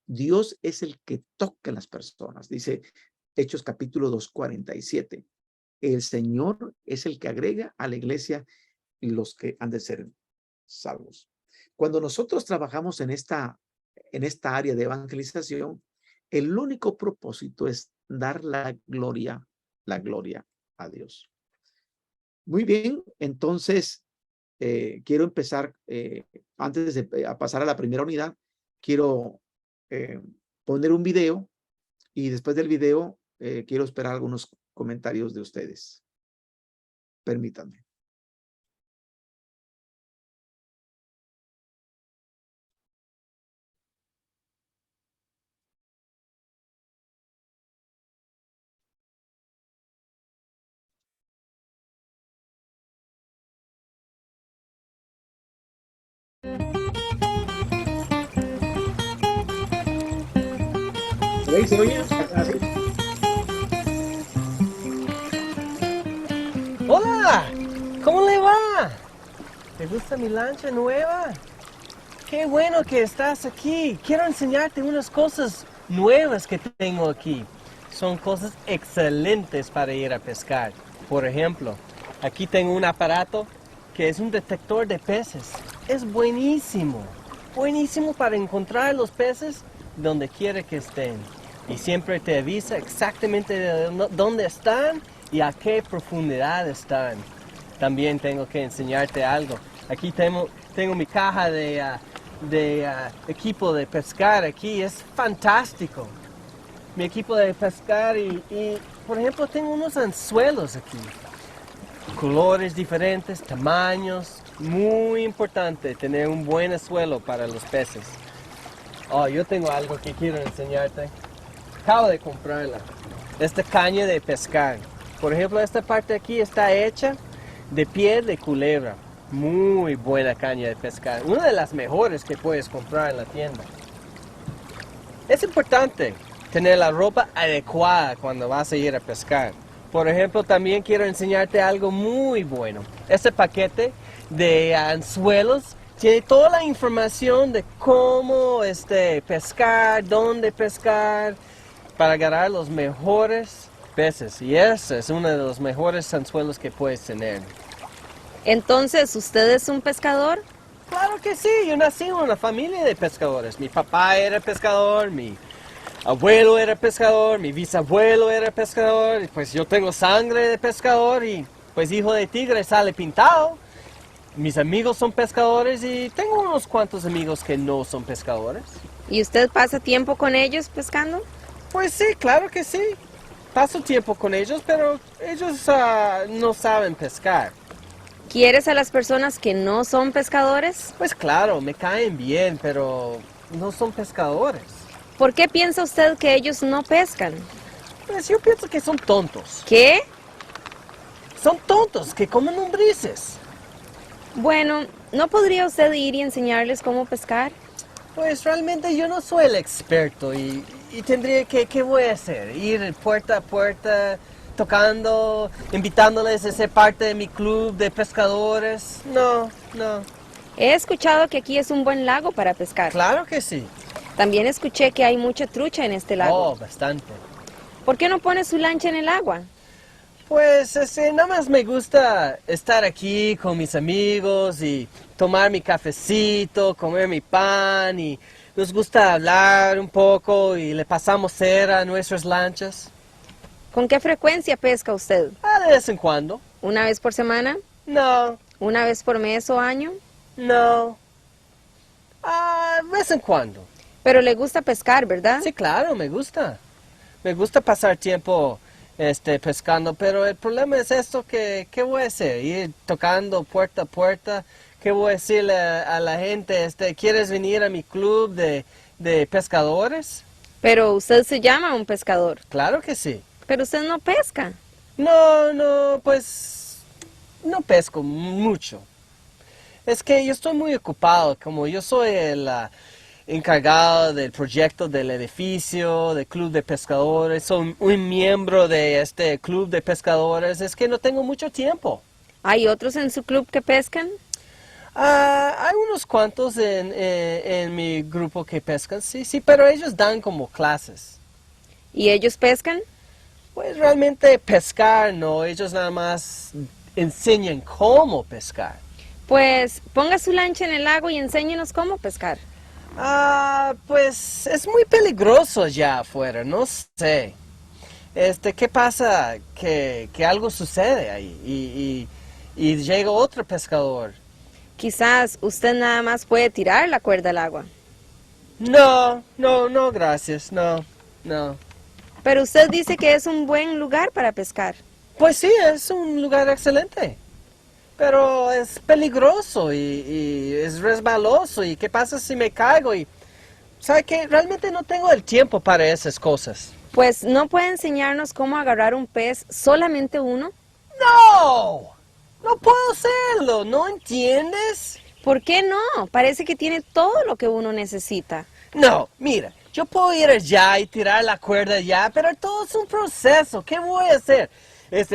Dios es el que toca a las personas. Dice Hechos capítulo 2:47. El Señor es el que agrega a la iglesia los que han de ser salvos. Cuando nosotros trabajamos en esta área de evangelización, el único propósito es dar la gloria a Dios. Muy bien, entonces quiero empezar, antes de pasar a la primera unidad, quiero poner un video y después del video quiero esperar algunos comentarios de ustedes. Permítanme. ¿Se oye? Hola, ¿cómo le va? ¿Te gusta mi lancha nueva? Qué bueno que estás aquí. Quiero enseñarte unas cosas nuevas que tengo aquí. Son cosas excelentes para ir a pescar. Por ejemplo, aquí tengo un aparato que es un detector de peces. Es buenísimo. Buenísimo para encontrar los peces donde quiera que estén. Y siempre te avisa exactamente de dónde están y a qué profundidad están. También tengo que enseñarte algo. Aquí tengo mi caja de equipo de pescar aquí es fantástico. Mi equipo de pescar por ejemplo, tengo unos anzuelos aquí. Colores diferentes, tamaños. Muy importante tener un buen anzuelo para los peces. Oh, yo tengo algo que quiero enseñarte. Acabo de comprarla. Esta caña de pescar. Por ejemplo, esta parte aquí está hecha de piel de culebra. Muy buena caña de pescar. Una de las mejores que puedes comprar en la tienda. Es importante tener la ropa adecuada cuando vas a ir a pescar. Por ejemplo, también quiero enseñarte algo muy bueno. Este paquete de anzuelos tiene toda la información de cómo pescar, dónde pescar, para agarrar los mejores peces. Y ese es uno de los mejores anzuelos que puedes tener. Entonces, ¿usted es un pescador? Claro que sí, yo nací en una familia de pescadores. Mi papá era pescador, mi abuelo era pescador, mi bisabuelo era pescador, y pues yo tengo sangre de pescador y pues hijo de tigre sale pintado. Mis amigos son pescadores y tengo unos cuantos amigos que no son pescadores. ¿Y usted pasa tiempo con ellos pescando? Pues sí, claro que sí. Paso tiempo con ellos, pero ellos no saben pescar. ¿Quieres a las personas que no son pescadores? Pues claro, me caen bien, pero no son pescadores. ¿Por qué piensa usted que ellos no pescan? Pues yo pienso que son tontos. ¿Qué? Son tontos, que comen lombrices. Bueno, ¿no podría usted ir y enseñarles cómo pescar? Pues realmente yo no soy el experto y tendría que, ¿qué voy a hacer? Ir puerta a puerta, tocando, invitándoles a ser parte de mi club de pescadores. No. He escuchado que aquí es un buen lago para pescar. Claro que sí. También escuché que hay mucha trucha en este lago. Oh, bastante. ¿Por qué no pone su lancha en el agua? Pues nada más me gusta estar aquí con mis amigos y tomar mi cafecito, comer mi pan y nos gusta hablar un poco y le pasamos cera a nuestras lanchas. ¿Con qué frecuencia pesca usted? De vez en cuando. ¿Una vez por semana? No, ¿Una vez por mes o año? no. De vez en cuando. Pero le gusta pescar, ¿verdad? Sí, claro, me gusta. Me gusta pasar tiempo pescando, pero el problema es esto que, ¿qué voy a hacer? Ir tocando puerta a puerta. ¿Qué voy a decirle a la gente? ¿Quieres venir a mi club de pescadores? Pero usted se llama un pescador. Claro que sí. Pero usted no pesca. No, pues no pesco mucho. Es que yo estoy muy ocupado, como yo soy el encargado del proyecto del edificio, del club de pescadores, soy un miembro de este club de pescadores, es que no tengo mucho tiempo. ¿Hay otros en su club que pescan? Hay unos cuantos en mi grupo que pescan, sí, pero ellos dan como clases. ¿Y ellos pescan? Pues realmente pescar no, ellos nada más enseñan cómo pescar. Pues ponga su lancha en el lago y enséñenos cómo pescar. Pues es muy peligroso allá afuera, no sé. ¿Qué pasa? Que algo sucede ahí y llega otro pescador. Quizás usted nada más puede tirar la cuerda al agua. No, gracias, no. Pero usted dice que es un buen lugar para pescar. Pues sí, es un lugar excelente. Pero es peligroso y es resbaloso. ¿Y qué pasa si me caigo? Y ¿sabe qué? Realmente no tengo el tiempo para esas cosas. Pues no puede enseñarnos cómo agarrar un pez, solamente uno. No puedo hacerlo, ¿no entiendes? ¿Por qué no? Parece que tiene todo lo que uno necesita. No, mira, yo puedo ir allá y tirar la cuerda allá, pero todo es un proceso. ¿Qué voy a hacer?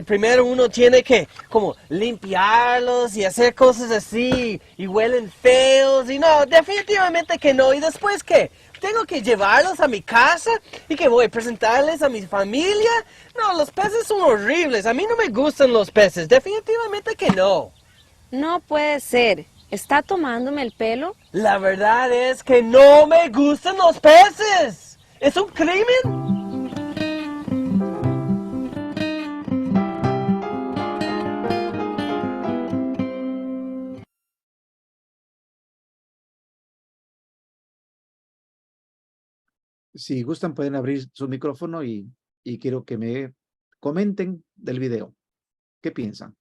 Primero uno tiene que como limpiarlos y hacer cosas así y huelen feos y no, definitivamente que no. ¿Y después qué? ¿Tengo que llevarlos a mi casa y que voy a presentarles a mi familia? No, los peces son horribles. A mí no me gustan los peces, definitivamente que no. No puede ser. ¿Está tomándome el pelo? La verdad es que no me gustan los peces. ¿Es un crimen? Si gustan, pueden abrir su micrófono y quiero que me comenten del video. ¿Qué piensan?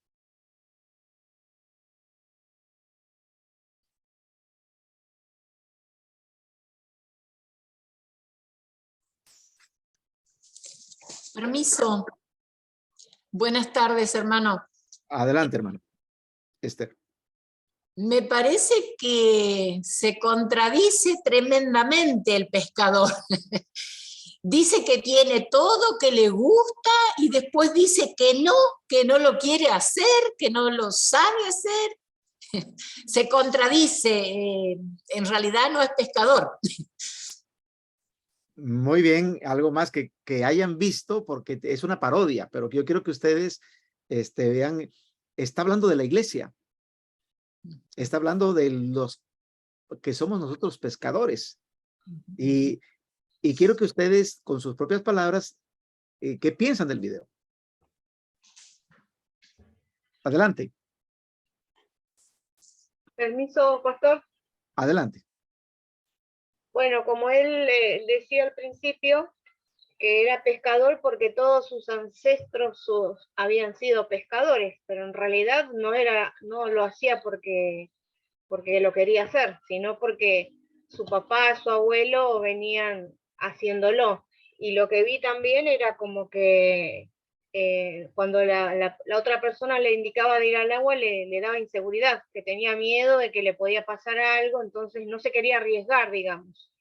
Permiso. Buenas tardes, hermano. Adelante, hermano. Esther. Me parece que se contradice tremendamente el pescador. Dice que tiene todo, que le gusta, y después dice que no lo quiere hacer, que no lo sabe hacer. Se contradice. En realidad no es pescador. Muy bien, algo más que hayan visto, porque es una parodia, pero yo quiero que ustedes vean, está hablando de la iglesia, está hablando de los que somos nosotros pescadores, y quiero que ustedes, con sus propias palabras, ¿qué piensan del video? Adelante. Permiso, pastor. Adelante. Bueno, como él decía al principio, que era pescador porque todos sus ancestros habían sido pescadores, pero en realidad no lo hacía porque lo quería hacer, sino porque su papá, su abuelo venían haciéndolo. Y lo que vi también era como que cuando la otra persona le indicaba de ir al agua, le daba inseguridad, que tenía miedo de que le podía pasar algo, entonces no se quería arriesgar, digamos.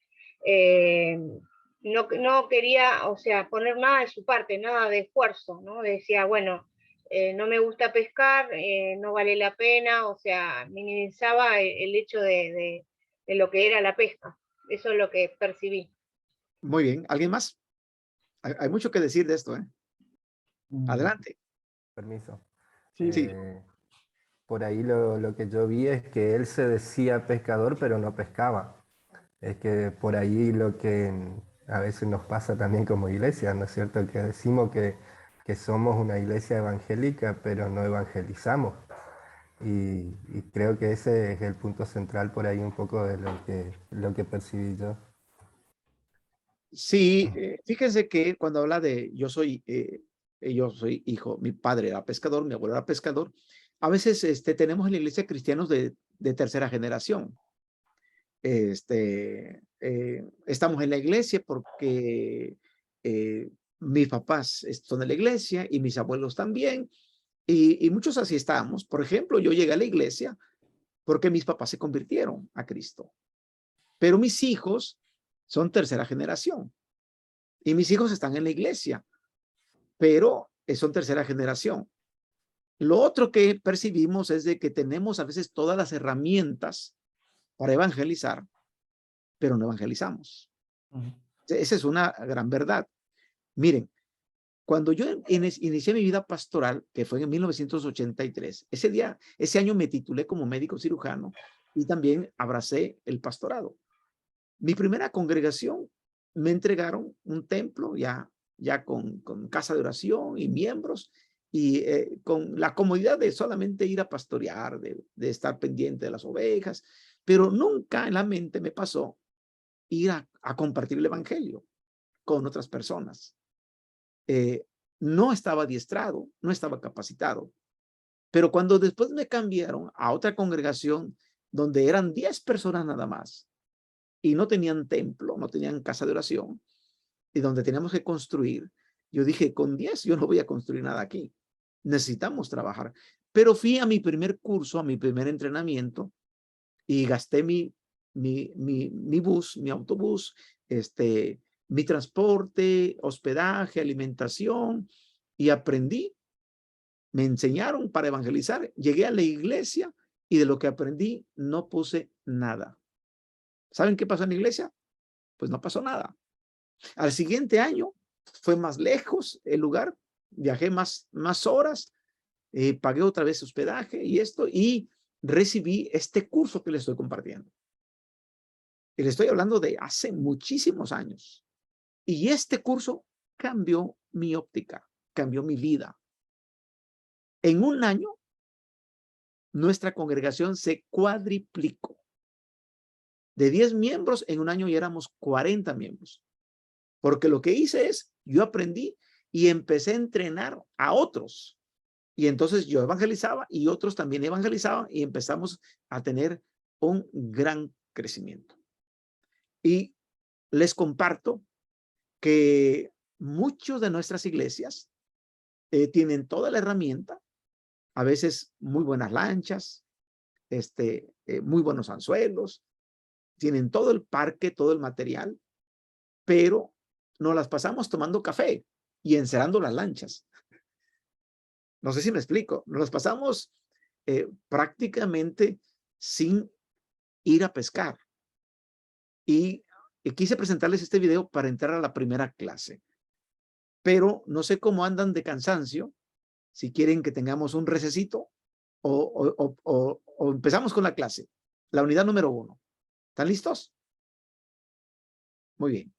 No quería, o sea, poner nada de su parte, nada de esfuerzo, ¿no? Decía, bueno, no me gusta pescar, no vale la pena, o sea, minimizaba el hecho de lo que era la pesca. Eso es lo que percibí. Muy bien. ¿Alguien más? Hay mucho que decir de esto, ¿eh? Adelante. Permiso. Sí. Por ahí lo que yo vi es que él se decía pescador, pero no pescaba. Es que por ahí lo que a veces nos pasa también como iglesia, ¿no es cierto? Que decimos que somos una iglesia evangélica, pero no evangelizamos. Y creo que ese es el punto central por ahí un poco de lo que percibí yo. Sí, fíjense que cuando habla de yo soy hijo, mi padre era pescador, mi abuelo era pescador, a veces tenemos en la iglesia cristianos de tercera generación. Estamos en la iglesia porque mis papás son de la iglesia y mis abuelos también, y muchos así estamos. Por ejemplo, yo llegué a la iglesia porque mis papás se convirtieron a Cristo, pero mis hijos son tercera generación y mis hijos están en la iglesia, pero son tercera generación. Lo otro que percibimos es de que tenemos a veces todas las herramientas para evangelizar, pero no evangelizamos. Esa es una gran verdad. Miren, cuando yo inicié mi vida pastoral, que fue en 1983, ese año me titulé como médico cirujano y también abracé el pastorado. Mi primera congregación me entregaron un templo ya con casa de oración y miembros y con la comodidad de solamente ir a pastorear, de estar pendiente de las ovejas, pero nunca en la mente me pasó ir a compartir el evangelio con otras personas. No estaba adiestrado, no estaba capacitado, pero cuando después me cambiaron a otra congregación donde eran 10 personas nada más y no tenían templo, no tenían casa de oración y donde teníamos que construir, yo dije, con 10 yo no voy a construir nada aquí, necesitamos trabajar. Pero fui a mi primer curso, a mi primer entrenamiento y gasté mi bus, mi autobús, mi transporte, hospedaje, alimentación, y aprendí, me enseñaron para evangelizar, llegué a la iglesia y de lo que aprendí no puse nada. ¿Saben qué pasó en la iglesia? Pues no pasó nada. Al siguiente año fue más lejos el lugar, viajé más horas, pagué otra vez hospedaje y recibí este curso que les estoy compartiendo. Y les estoy hablando de hace muchísimos años. Y este curso cambió mi óptica, cambió mi vida. En un año, nuestra congregación se cuadriplicó. De 10 miembros, en un año ya éramos 40 miembros. porque lo que hice es, yo aprendí y empecé a entrenar a otros. Y entonces yo evangelizaba y otros también evangelizaban y empezamos a tener un gran crecimiento. Y les comparto que muchos de nuestras iglesias tienen toda la herramienta, a veces muy buenas lanchas, muy buenos anzuelos, tienen todo el parque, todo el material, pero nos las pasamos tomando café y encerando las lanchas. No sé si me explico. Nos las pasamos prácticamente sin ir a pescar. Y quise presentarles este video para entrar a la primera clase. Pero no sé cómo andan de cansancio, si quieren que tengamos un recesito o empezamos con la clase, la unidad número 1. ¿Están listos? Muy bien.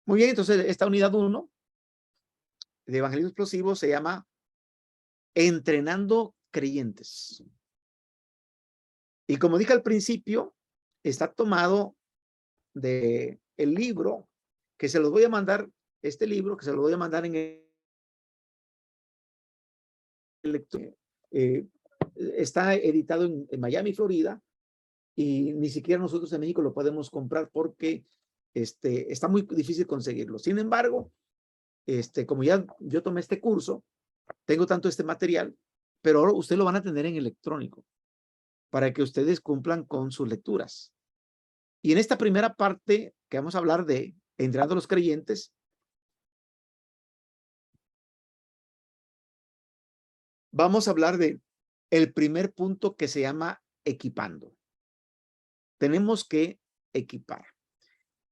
Muy bien, entonces esta unidad 1 de evangelismo explosivo se llama Entrenando Creyentes. Y como dije al principio, está tomado de el libro que se los voy a mandar, este libro que se lo voy a mandar en el lector. Está editado en Miami, Florida, y ni siquiera nosotros en México lo podemos comprar porque está muy difícil conseguirlo. Sin embargo, como ya yo tomé este curso, tengo tanto este material, pero ahora ustedes lo van a tener en electrónico para que ustedes cumplan con sus lecturas. Y en esta primera parte que vamos a hablar de entrenando a los creyentes, vamos a hablar de el primer punto que se llama equipando. Tenemos que equipar.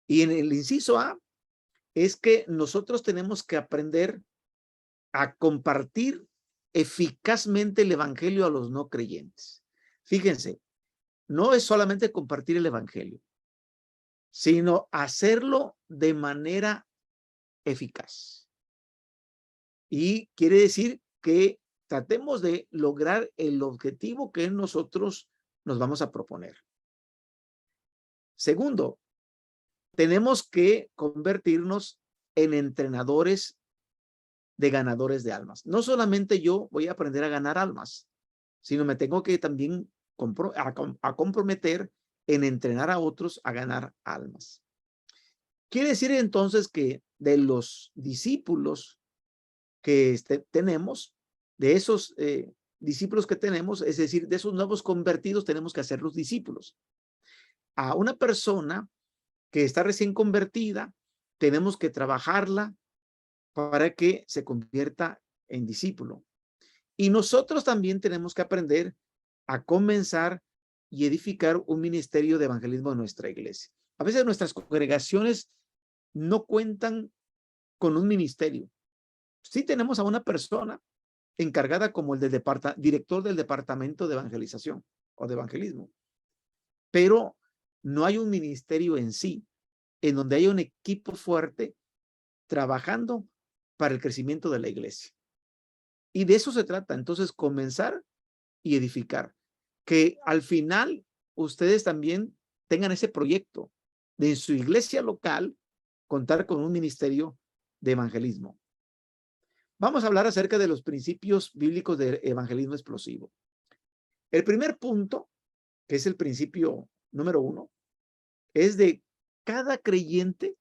Y en el inciso A es que nosotros tenemos que aprender a compartir eficazmente el evangelio a los no creyentes. Fíjense, no es solamente compartir el evangelio, sino hacerlo de manera eficaz. Y quiere decir que tratemos de lograr el objetivo que nosotros nos vamos a proponer. Segundo, tenemos que convertirnos en entrenadores de ganadores de almas. No solamente yo voy a aprender a ganar almas, sino me tengo que también comprometer en entrenar a otros a ganar almas. Quiere decir entonces que de los discípulos que tenemos, de esos discípulos que tenemos, es decir, de esos nuevos convertidos, tenemos que hacerlos discípulos. A una persona que está recién convertida, tenemos que trabajarla para que se convierta en discípulo. Y nosotros también tenemos que aprender a comenzar y edificar un ministerio de evangelismo en nuestra iglesia. A veces nuestras congregaciones no cuentan con un ministerio. Sí tenemos a una persona encargada como el director del departamento de evangelización o de evangelismo, pero no hay un ministerio en sí, en donde haya un equipo fuerte trabajando para el crecimiento de la iglesia. Y de eso se trata, entonces, comenzar y edificar. Que al final ustedes también tengan ese proyecto de en su iglesia local contar con un ministerio de evangelismo. Vamos a hablar acerca de los principios bíblicos de evangelismo explosivo. El primer punto, que es el principio número 1, es de cada creyente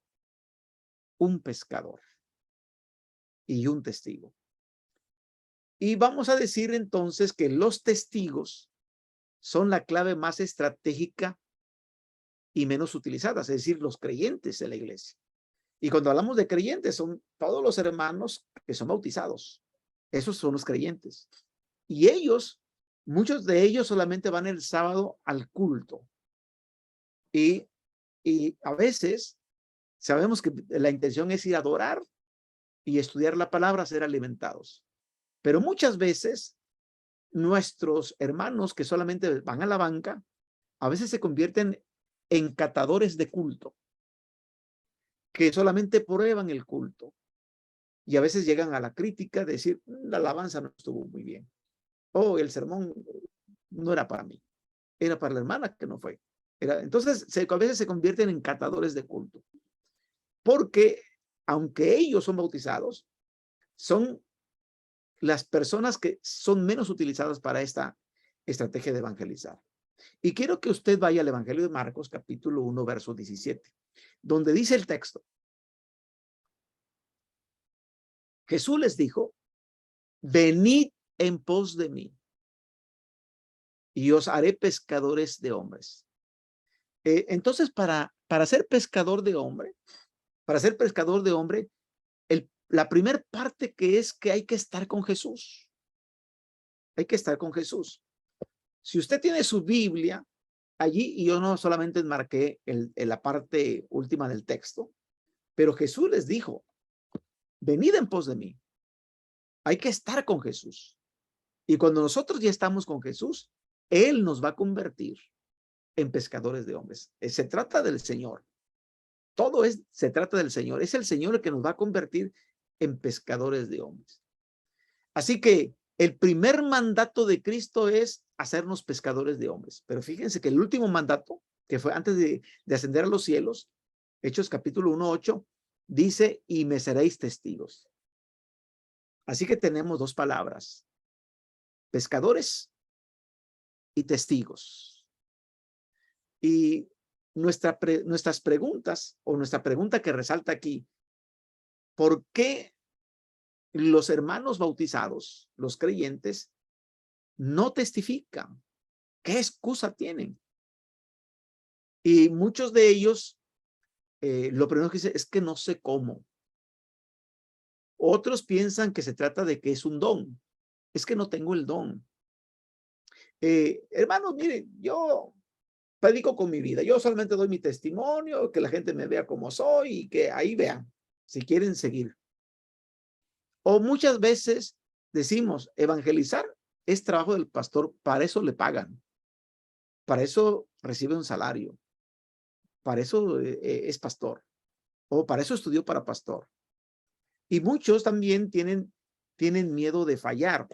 un pescador y un testigo. Y vamos a decir entonces que los testigos son la clave más estratégica y menos utilizadas, es decir, los creyentes de la iglesia. Y cuando hablamos de creyentes, son todos los hermanos que son bautizados. Esos son los creyentes. Y ellos, muchos de ellos solamente van el sábado al culto. Y a veces sabemos que la intención es ir a adorar y estudiar la palabra, ser alimentados. Pero muchas veces nuestros hermanos que solamente van a la banca, a veces se convierten en catadores de culto, que solamente prueban el culto y a veces llegan a la crítica de decir, la alabanza no estuvo muy bien, o el sermón no era para mí, era para la hermana que no fue. Entonces, a veces se convierten en catadores de culto, porque aunque ellos son bautizados, son las personas que son menos utilizadas para esta estrategia de evangelizar. Y quiero que usted vaya al Evangelio de Marcos, capítulo 1, verso 17, donde dice el texto: Jesús les dijo, venid en pos de mí y os haré pescadores de hombres. Entonces, para ser pescador de hombre, la primera parte que es que hay que estar con Jesús. Hay que estar con Jesús. Si usted tiene su Biblia allí, y yo no solamente enmarqué la parte última del texto, pero Jesús les dijo, venid en pos de mí. Hay que estar con Jesús. Y cuando nosotros ya estamos con Jesús, Él nos va a convertir en pescadores de hombres. Se trata del Señor. Se trata del Señor. Es el Señor el que nos va a convertir en pescadores de hombres. Así que el primer mandato de Cristo es hacernos pescadores de hombres. Pero fíjense que el último mandato, que fue antes de ascender a los cielos, Hechos capítulo 1:8, dice, y me seréis testigos. Así que tenemos dos palabras, pescadores y testigos. Y nuestras preguntas, o nuestra pregunta que resalta aquí, ¿por qué los hermanos bautizados, los creyentes, no testifican? ¿Qué excusa tienen? Y muchos de ellos, lo primero que dicen es que no sé cómo. Otros piensan que se trata de que es un don. Es que no tengo el don. Hermanos, miren, yo predico con mi vida. Yo solamente doy mi testimonio, que la gente me vea como soy y que ahí vean, si quieren seguir. O muchas veces decimos, evangelizar es trabajo del pastor, para eso le pagan, para eso recibe un salario, para eso es pastor, o para eso estudió para pastor. Y muchos también tienen miedo de fallar.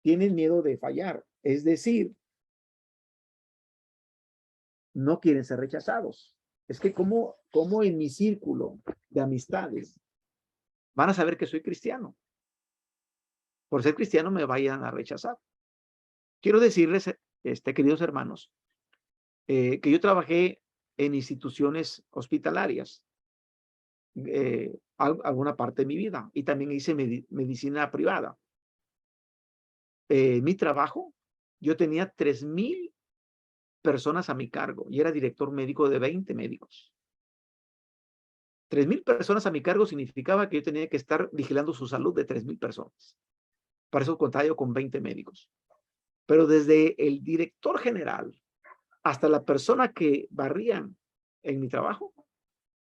Tienen miedo de fallar, es decir, no quieren ser rechazados. Es que como en mi círculo de amistades van a saber que soy cristiano. Por ser cristiano me vayan a rechazar. Quiero decirles, queridos hermanos, que yo trabajé en instituciones hospitalarias alguna parte de mi vida, y también hice medicina privada. Mi trabajo, yo tenía 3,000 personas a mi cargo y era director médico de 20 médicos. 3,000 personas a mi cargo significaba que yo tenía que estar vigilando su salud de 3,000 personas. Para eso contaba yo con 20 médicos. Pero desde el director general hasta la persona que barrían en mi trabajo,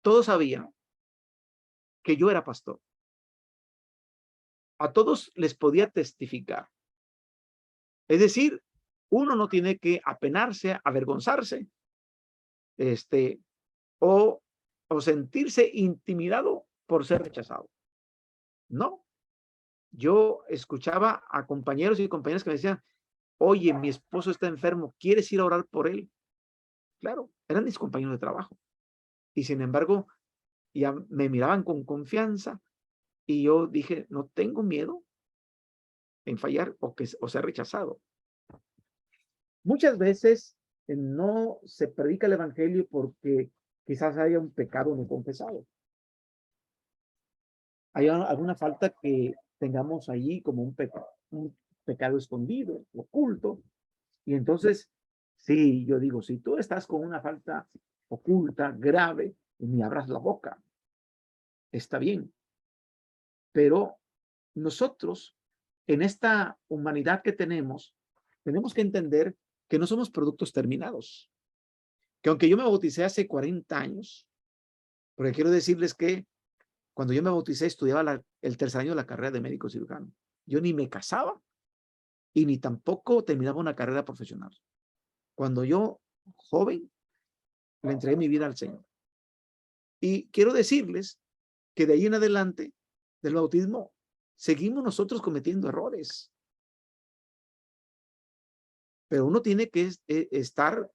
todos sabían que yo era pastor. A todos les podía testificar. Es decir, uno no tiene que apenarse, avergonzarse, o sentirse intimidado por ser rechazado. No. Yo escuchaba a compañeros y compañeras que me decían, oye, mi esposo está enfermo, ¿quieres ir a orar por él? Claro, eran mis compañeros de trabajo. Y sin embargo, ya me miraban con confianza y yo dije, no tengo miedo en fallar o ser rechazado. Muchas veces no se predica el evangelio porque quizás haya un pecado no confesado. Hay alguna falta que tengamos allí como un pecado escondido, oculto. Y entonces, sí, yo digo, si tú estás con una falta oculta, grave, ni abras la boca, está bien. Pero nosotros, en esta humanidad que tenemos que entender que no somos productos terminados. Que aunque yo me bauticé hace 40 años, porque quiero decirles que cuando yo me bauticé estudiaba el tercer año de la carrera de médico cirujano. Yo ni me casaba y ni tampoco terminaba una carrera profesional. Cuando yo, joven, le entregué mi vida al Señor. Y quiero decirles que de ahí en adelante, del bautismo, seguimos nosotros cometiendo errores. Pero uno tiene que estar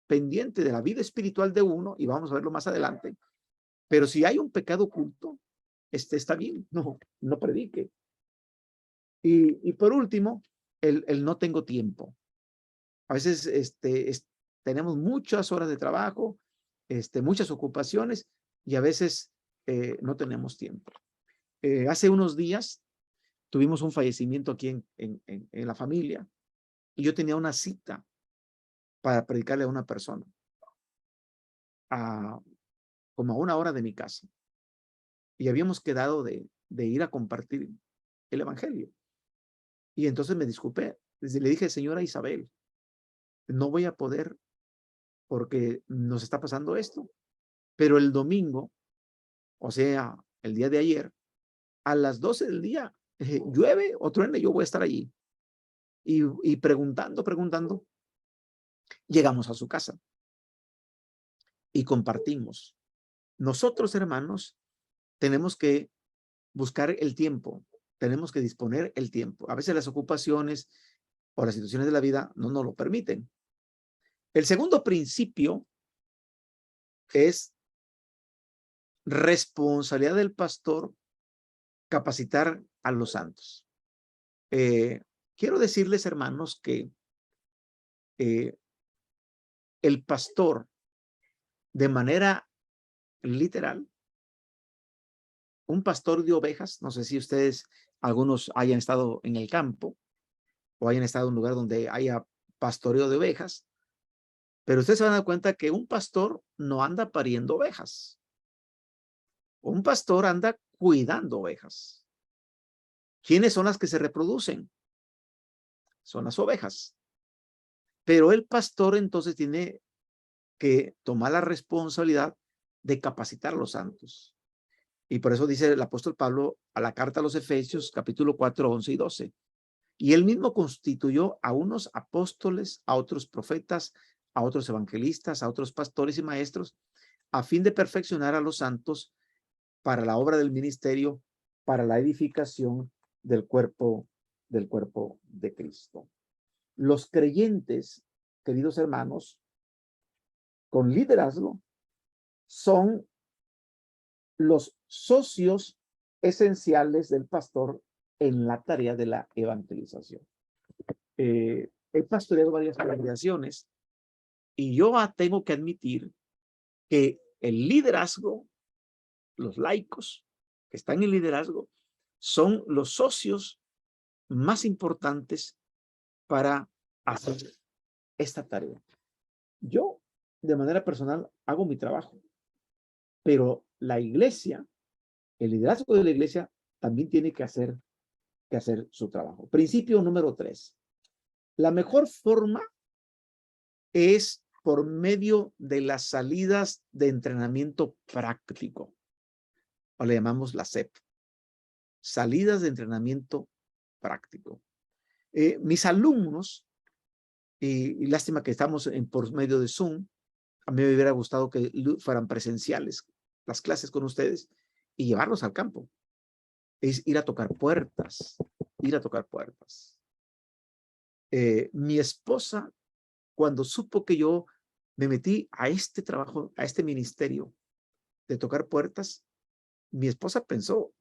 pendiente de la vida espiritual de uno, y vamos a verlo más adelante. Pero si hay un pecado oculto, está bien, no predique. Y por último, el no tengo tiempo. A veces tenemos muchas horas de trabajo, muchas ocupaciones, y a veces no tenemos tiempo. Hace unos días tuvimos un fallecimiento aquí en la familia, y yo tenía una cita para predicarle a una persona, como a 1 hora de mi casa. Y habíamos quedado de ir a compartir el evangelio. Y entonces me disculpé. Le dije, señora Isabel, no voy a poder porque nos está pasando esto. Pero el domingo, o sea, el día de ayer, a las 12 del día, llueve o truene, yo voy a estar allí. Y preguntando, llegamos a su casa y compartimos. Nosotros, hermanos, tenemos que buscar el tiempo, tenemos que disponer el tiempo. A veces las ocupaciones o las situaciones de la vida no nos lo permiten. El segundo principio es responsabilidad del pastor capacitar a los santos. Quiero decirles, hermanos, que el pastor, de manera literal, un pastor de ovejas, no sé si ustedes, algunos hayan estado en el campo o hayan estado en un lugar donde haya pastoreo de ovejas, pero ustedes se van a dar cuenta que un pastor no anda pariendo ovejas. Un pastor anda cuidando ovejas. ¿Quiénes son las que se reproducen? Son las ovejas. Pero el pastor entonces tiene que tomar la responsabilidad de capacitar a los santos. Y por eso dice el apóstol Pablo a la carta a los Efesios, capítulo 4, 11 y 12. Y él mismo constituyó a unos apóstoles, a otros profetas, a otros evangelistas, a otros pastores y maestros, a fin de perfeccionar a los santos para la obra del ministerio, para la edificación del cuerpo de Cristo. Los creyentes, queridos hermanos, con liderazgo, son los socios esenciales del pastor en la tarea de la evangelización. He pastoreado varias congregaciones y yo tengo que admitir que el liderazgo, los laicos que están en el liderazgo, son los socios más importantes para hacer esta tarea. Yo, de manera personal, hago mi trabajo, pero la iglesia, el liderazgo de la iglesia también tiene que hacer su trabajo. Principio número 3. La mejor forma es por medio de las salidas de entrenamiento práctico, o le llamamos la SEP. Salidas de entrenamiento práctico. Mis alumnos, y lástima que estamos por medio de Zoom, a mí me hubiera gustado que fueran presenciales las clases con ustedes y llevarlos al campo. Es ir a tocar puertas, Mi esposa, cuando supo que yo me metí a este trabajo, a este ministerio de tocar puertas, mi esposa pensó,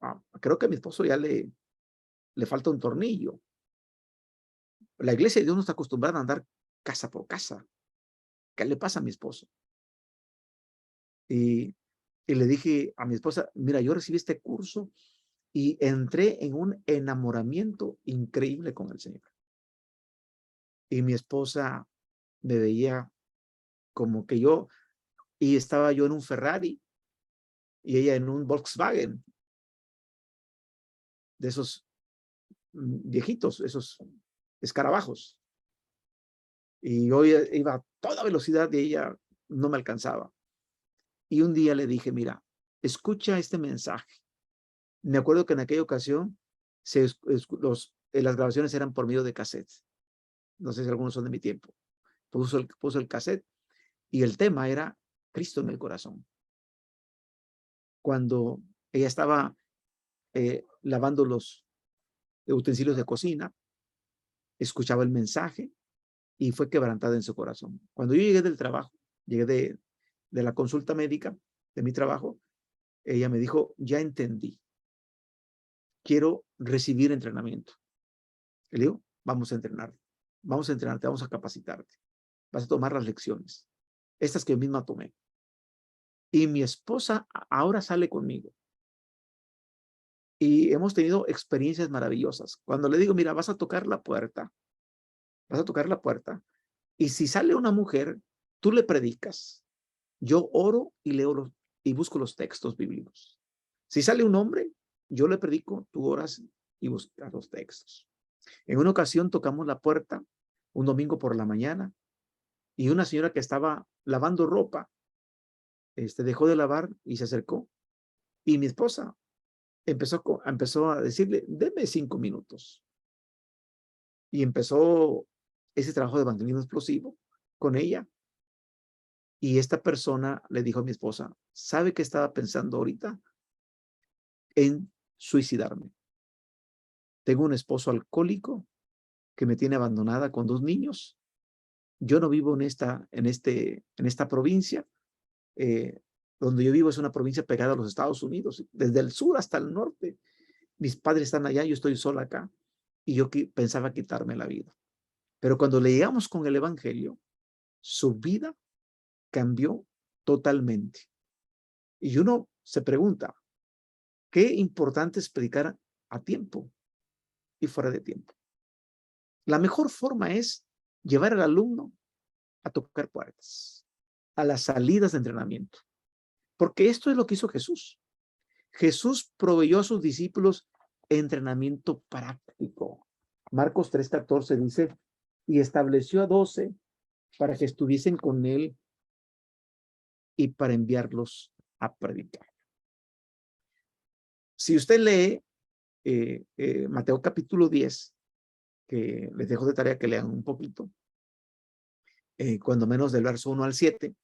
creo que a mi esposo ya le falta un tornillo. La iglesia de Dios no está acostumbrada a andar casa por casa. ¿Qué le pasa a mi esposo? Y le dije a mi esposa, mira, yo recibí este curso y entré en un enamoramiento increíble con el Señor. Y mi esposa me veía como que estaba yo en un Ferrari y ella en un Volkswagen, de esos viejitos, esos escarabajos. Y yo iba a toda velocidad y ella no me alcanzaba. Y un día le dije, mira, escucha este mensaje. Me acuerdo que en aquella ocasión las grabaciones eran por medio de cassettes. No sé si algunos son de mi tiempo. Puso el cassette y el tema era Cristo en el corazón. Cuando ella estaba lavando los utensilios de cocina, escuchaba el mensaje y fue quebrantada en su corazón. Cuando yo llegué del trabajo, llegué de la consulta médica, de mi trabajo, ella me dijo, ya entendí, quiero recibir entrenamiento. Le digo, vamos a entrenarte, vamos a capacitarte, vas a tomar las lecciones, estas que yo misma tomé. Y mi esposa ahora sale conmigo. Y hemos tenido experiencias maravillosas. Cuando le digo, mira, vas a tocar la puerta, y si sale una mujer, tú le predicas. Yo oro y leo y busco los textos bíblicos. Si sale un hombre, yo le predico, tú oras y buscas los textos. En una ocasión tocamos la puerta, un domingo por la mañana, y una señora que estaba lavando ropa, dejó de lavar y se acercó. Y mi esposa empezó a decirle, deme 5 minutos. Y empezó ese trabajo de evangelismo explosivo con ella. Y esta persona le dijo a mi esposa, ¿sabe qué estaba pensando ahorita? En suicidarme. Tengo un esposo alcohólico que me tiene abandonada con 2 niños. Yo no vivo en esta provincia. Donde yo vivo es una provincia pegada a los Estados Unidos, desde el sur hasta el norte. Mis padres están allá, yo estoy sola acá. Y yo pensaba quitarme la vida. Pero cuando le llegamos con el evangelio, su vida cambió totalmente. Y uno se pregunta, qué importante es predicar a tiempo y fuera de tiempo. La mejor forma es llevar al alumno a tocar puertas, a las salidas de entrenamiento. Porque esto es lo que hizo Jesús. Jesús proveyó a sus discípulos entrenamiento práctico. Marcos 3:14 dice, y estableció a 12 para que estuviesen con él y para enviarlos a predicar. Si usted lee Mateo capítulo 10, que les dejo de tarea que lean un poquito, cuando menos del verso 1 al 7,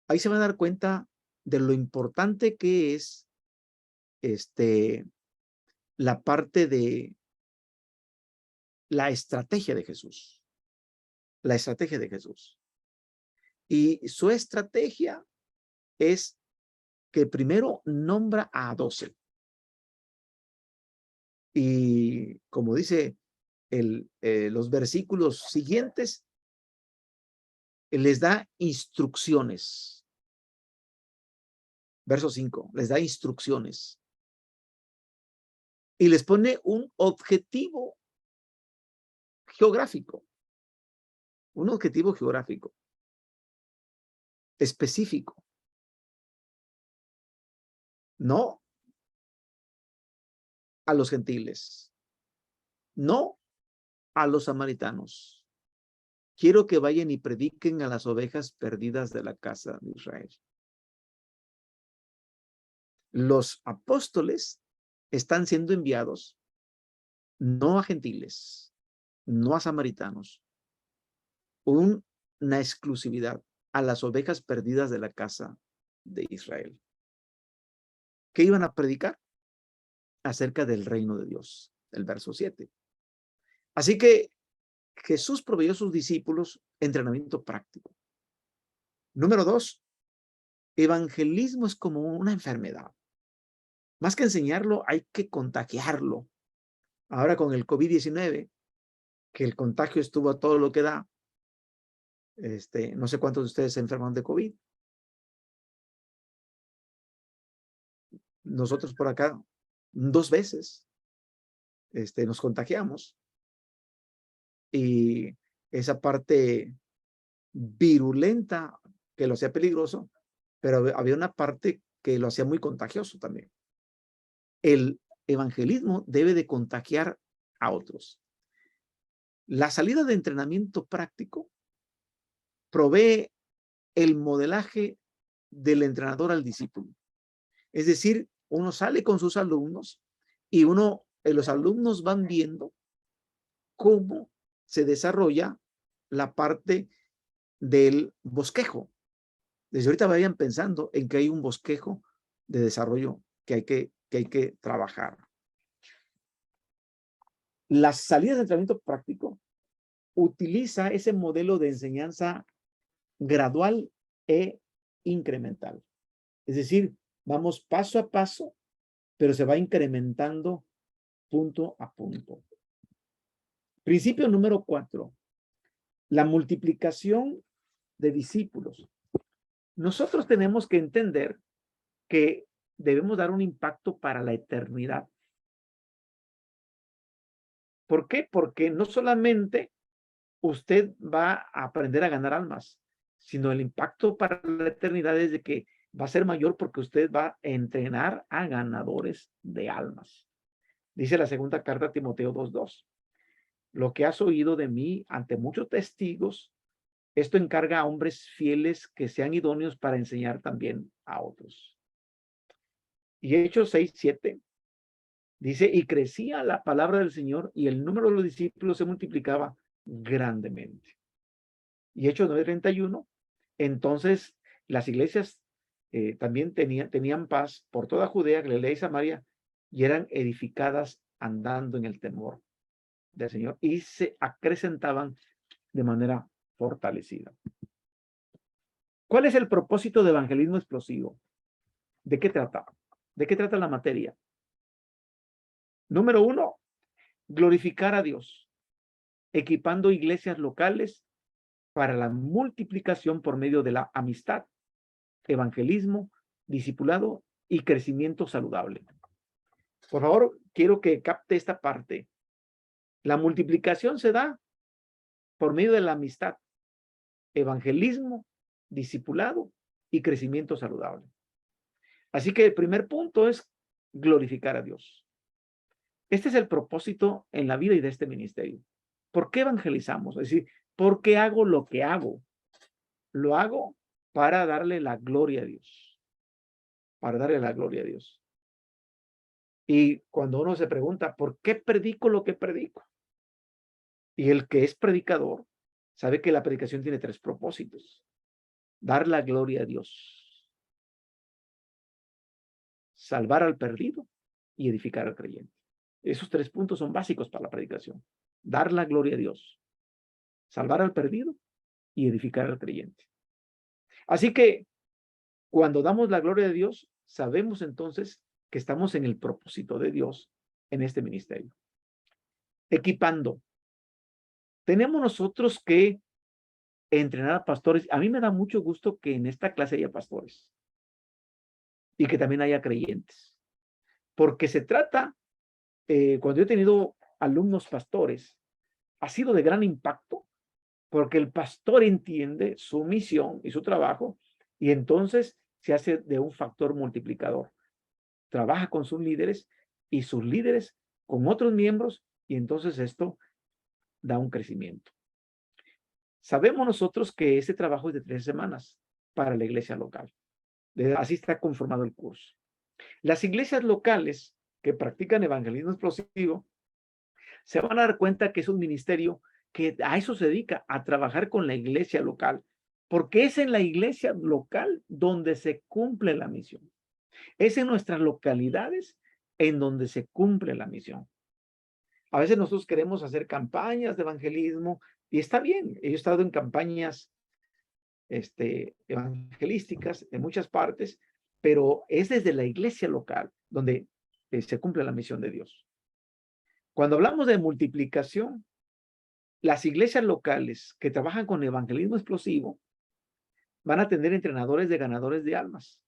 ahí se van a dar cuenta de lo importante que es la parte de la estrategia de Jesús. La estrategia de Jesús. Y su estrategia es que primero nombra a 12. Y como dice los versículos siguientes, les da instrucciones. Verso 5, les da instrucciones. Y les pone un objetivo geográfico. Un objetivo geográfico. Específico. No a los gentiles. No a los samaritanos. Quiero que vayan y prediquen a las ovejas perdidas de la casa de Israel. Los apóstoles están siendo enviados no a gentiles, no a samaritanos, una exclusividad a las ovejas perdidas de la casa de Israel. ¿Qué iban a predicar? Acerca del reino de Dios, el verso 7. Así que Jesús proveyó a sus discípulos entrenamiento práctico. Número 2, evangelismo es como una enfermedad. Más que enseñarlo, hay que contagiarlo. Ahora con el COVID-19, que el contagio estuvo a todo lo que da, no sé cuántos de ustedes se enferman de COVID. Nosotros por acá 2 veces nos contagiamos. Y esa parte virulenta que lo hacía peligroso, pero había una parte que lo hacía muy contagioso también. El evangelismo debe de contagiar a otros. La salida de entrenamiento práctico provee el modelaje del entrenador al discípulo. Es decir, uno sale con sus alumnos y los alumnos van viendo cómo se desarrolla la parte del bosquejo. Desde ahorita vayan pensando en que hay un bosquejo de desarrollo que hay que trabajar. Las salidas de entrenamiento práctico utiliza ese modelo de enseñanza gradual e incremental. Es decir, vamos paso a paso, pero se va incrementando punto a punto. Principio número 4. La multiplicación de discípulos. Nosotros tenemos que entender que debemos dar un impacto para la eternidad. ¿Por qué? Porque no solamente usted va a aprender a ganar almas, sino el impacto para la eternidad es de que va a ser mayor porque usted va a entrenar a ganadores de almas. Dice la segunda carta a Timoteo 2:2. Lo que has oído de mí ante muchos testigos, esto encarga a hombres fieles que sean idóneos para enseñar también a otros. Y Hechos 6:7 dice, y crecía la palabra del Señor y el número de los discípulos se multiplicaba grandemente. Y Hechos 9:31, entonces las iglesias también tenían paz por toda Judea, Galilea y Samaria, y eran edificadas andando en el temor del Señor y se acrecentaban de manera fortalecida. ¿Cuál es el propósito de evangelismo explosivo? ¿De qué trata? ¿De qué trata la materia? Número 1, glorificar a Dios, equipando iglesias locales para la multiplicación por medio de la amistad, evangelismo, discipulado y crecimiento saludable. Por favor, quiero que capte esta parte. La multiplicación se da por medio de la amistad, evangelismo, discipulado y crecimiento saludable. Así que el primer punto es glorificar a Dios. Este es el propósito en la vida y de este ministerio. ¿Por qué evangelizamos? Es decir, ¿por qué hago lo que hago? Lo hago para darle la gloria a Dios. Para darle la gloria a Dios. Y cuando uno se pregunta, ¿por qué predico lo que predico? Y el que es predicador sabe que la predicación tiene 3 propósitos. Dar la gloria a Dios. Salvar al perdido y edificar al creyente. Esos 3 puntos son básicos para la predicación. Dar la gloria a Dios. Salvar al perdido y edificar al creyente. Así que cuando damos la gloria a Dios, sabemos entonces que estamos en el propósito de Dios en este ministerio. Equipando. Tenemos nosotros que entrenar a pastores. A mí me da mucho gusto que en esta clase haya pastores y que también haya creyentes. Porque se trata, cuando yo he tenido alumnos pastores, ha sido de gran impacto porque el pastor entiende su misión y su trabajo y entonces se hace de un factor multiplicador. Trabaja con sus líderes y sus líderes con otros miembros y entonces esto da un crecimiento. Sabemos nosotros que ese trabajo es de 3 semanas para la iglesia local. Así está conformado el curso. Las iglesias locales que practican evangelismo explosivo se van a dar cuenta que es un ministerio que a eso se dedica, a trabajar con la iglesia local, porque es en la iglesia local donde se cumple la misión. Es en nuestras localidades en donde se cumple la misión. A veces nosotros queremos hacer campañas de evangelismo y está bien. Yo he estado en campañas evangelísticas en muchas partes, pero es desde la iglesia local donde se cumple la misión de Dios. Cuando hablamos de multiplicación, las iglesias locales que trabajan con evangelismo explosivo van a tener entrenadores de ganadores de almas.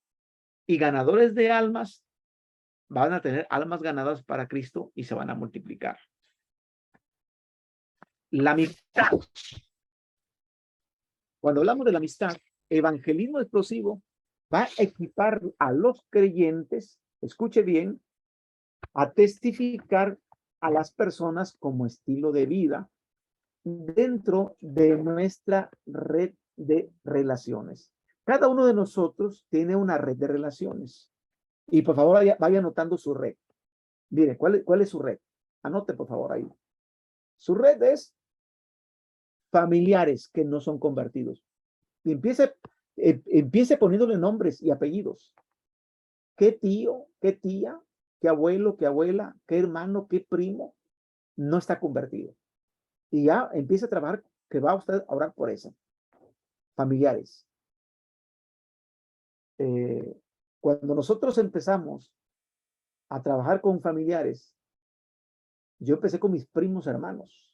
Y ganadores de almas van a tener almas ganadas para Cristo y se van a multiplicar. La amistad. Cuando hablamos de la amistad, evangelismo explosivo va a equipar a los creyentes, escuche bien, a testificar a las personas como estilo de vida dentro de nuestra red de relaciones. Cada uno de nosotros tiene una red de relaciones. Y por favor, vaya anotando su red. Mire, ¿cuál es su red? Anote, por favor, ahí. Su red es familiares que no son convertidos. Y empiece poniéndole nombres y apellidos. ¿Qué tío, qué tía, qué abuelo, qué abuela, qué hermano, qué primo no está convertido? Y ya empieza a trabajar que va usted a orar por eso. Familiares. Cuando nosotros empezamos a trabajar con familiares, yo empecé con mis primos hermanos.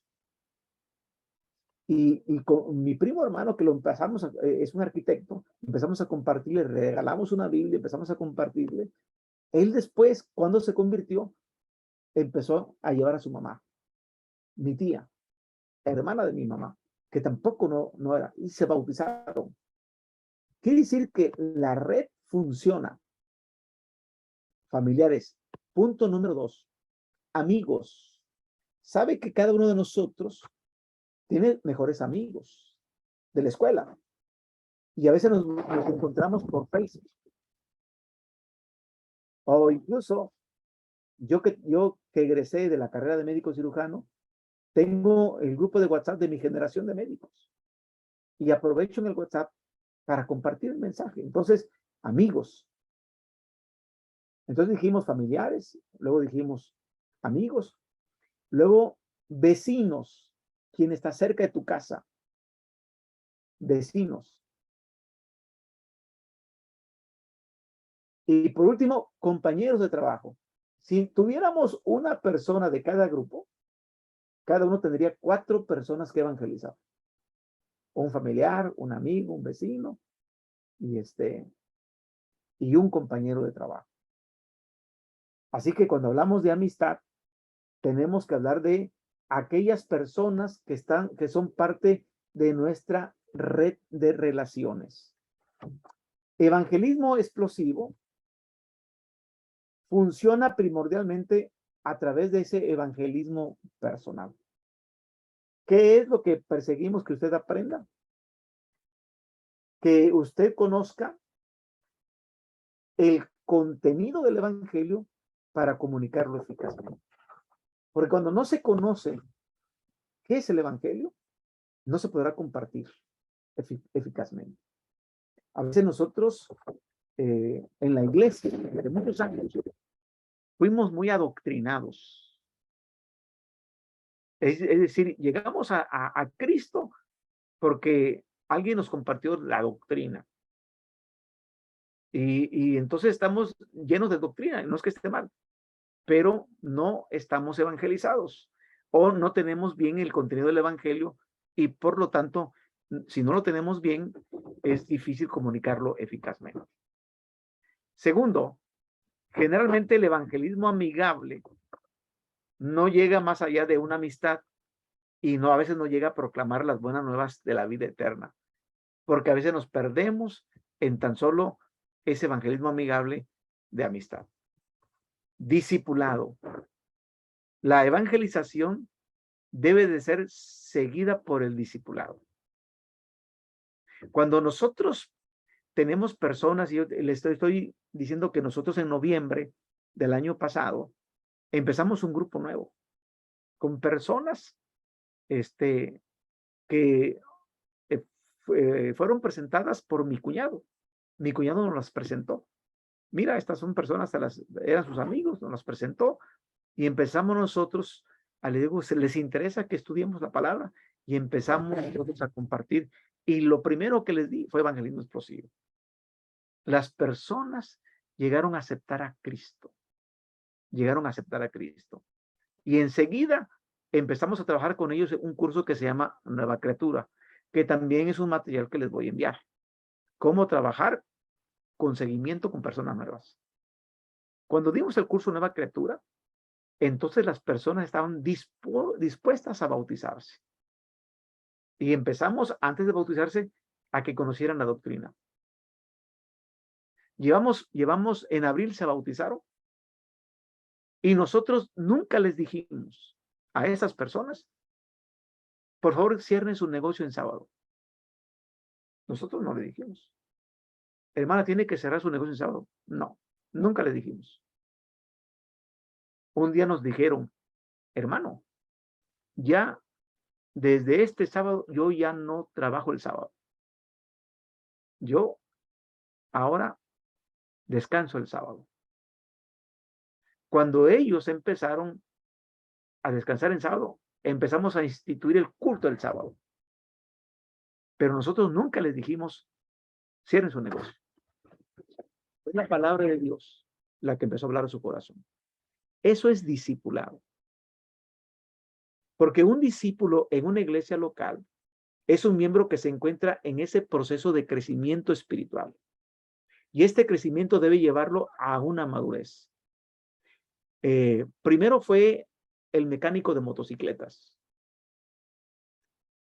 Y con mi primo hermano, que lo empezamos, es un arquitecto, empezamos a compartirle, regalamos una Biblia, empezamos a compartirle. Él después, cuando se convirtió, empezó a llevar a su mamá, mi tía, hermana de mi mamá, que tampoco no era, y se bautizaron. Quiere decir que la red funciona. Familiares. Punto número 2. Amigos. Sabe que cada uno de nosotros tiene mejores amigos de la escuela. Y a veces nos encontramos por Facebook. O incluso yo que egresé de la carrera de médico cirujano, tengo el grupo de WhatsApp de mi generación de médicos. Y aprovecho en el WhatsApp para compartir el mensaje. Entonces, amigos. Entonces dijimos familiares, luego dijimos amigos, luego vecinos, quien está cerca de tu casa. Vecinos. Y por último, compañeros de trabajo. Si tuviéramos una persona de cada grupo, cada uno tendría 4 personas que evangelizar. Un familiar, un amigo, un vecino y un compañero de trabajo. Así que cuando hablamos de amistad, tenemos que hablar de aquellas personas que son parte de nuestra red de relaciones. Evangelismo explosivo funciona primordialmente a través de ese evangelismo personal. ¿Qué es lo que perseguimos que usted aprenda? Que usted conozca el contenido del evangelio para comunicarlo eficazmente. Porque cuando no se conoce qué es el evangelio, no se podrá compartir eficazmente. A veces nosotros en la iglesia, de muchos años, fuimos muy adoctrinados. Es decir, llegamos a Cristo porque alguien nos compartió la doctrina. Y entonces estamos llenos de doctrina, no es que esté mal, pero no estamos evangelizados o no tenemos bien el contenido del evangelio y por lo tanto, si no lo tenemos bien, es difícil comunicarlo eficazmente. Segundo, generalmente el evangelismo amigable no llega más allá de una amistad y a veces no llega a proclamar las buenas nuevas de la vida eterna, porque a veces nos perdemos en tan solo ese evangelismo amigable de amistad. Discipulado. La evangelización debe de ser seguida por el discipulado. Cuando nosotros tenemos personas, y yo les estoy diciendo que nosotros en noviembre del año pasado empezamos un grupo nuevo con personas que fueron presentadas por mi cuñado. Mi cuñado nos las presentó. Mira, estas son personas, eran sus amigos, nos las presentó y empezamos nosotros, le digo, les interesa que estudiemos la palabra y empezamos nosotros a compartir. Y lo primero que les di fue evangelismo explosivo. Las personas llegaron a aceptar a Cristo. Llegaron a aceptar a Cristo. Y enseguida empezamos a trabajar con ellos en un curso que se llama Nueva Criatura, que también es un material que les voy a enviar. Cómo trabajar con seguimiento con personas nuevas. Cuando dimos el curso Nueva Criatura, entonces las personas estaban dispuestas a bautizarse. Y empezamos, antes de bautizarse, a que conocieran la doctrina. Llevamos en abril se bautizaron y nosotros nunca les dijimos a esas personas, por favor, cierren su negocio en sábado. Nosotros no le dijimos. Hermana, ¿tiene que cerrar su negocio en sábado? No, nunca le dijimos. Un día nos dijeron, hermano, ya desde este sábado yo ya no trabajo el sábado. Yo ahora descanso el sábado. Cuando ellos empezaron a descansar el sábado, empezamos a instituir el culto del sábado. Pero nosotros nunca les dijimos, cierren su negocio. Es la palabra de Dios la que empezó a hablar a su corazón. Eso es discipulado. Porque un discípulo en una iglesia local es un miembro que se encuentra en ese proceso de crecimiento espiritual. Y este crecimiento debe llevarlo a una madurez. Primero fue el mecánico de motocicletas.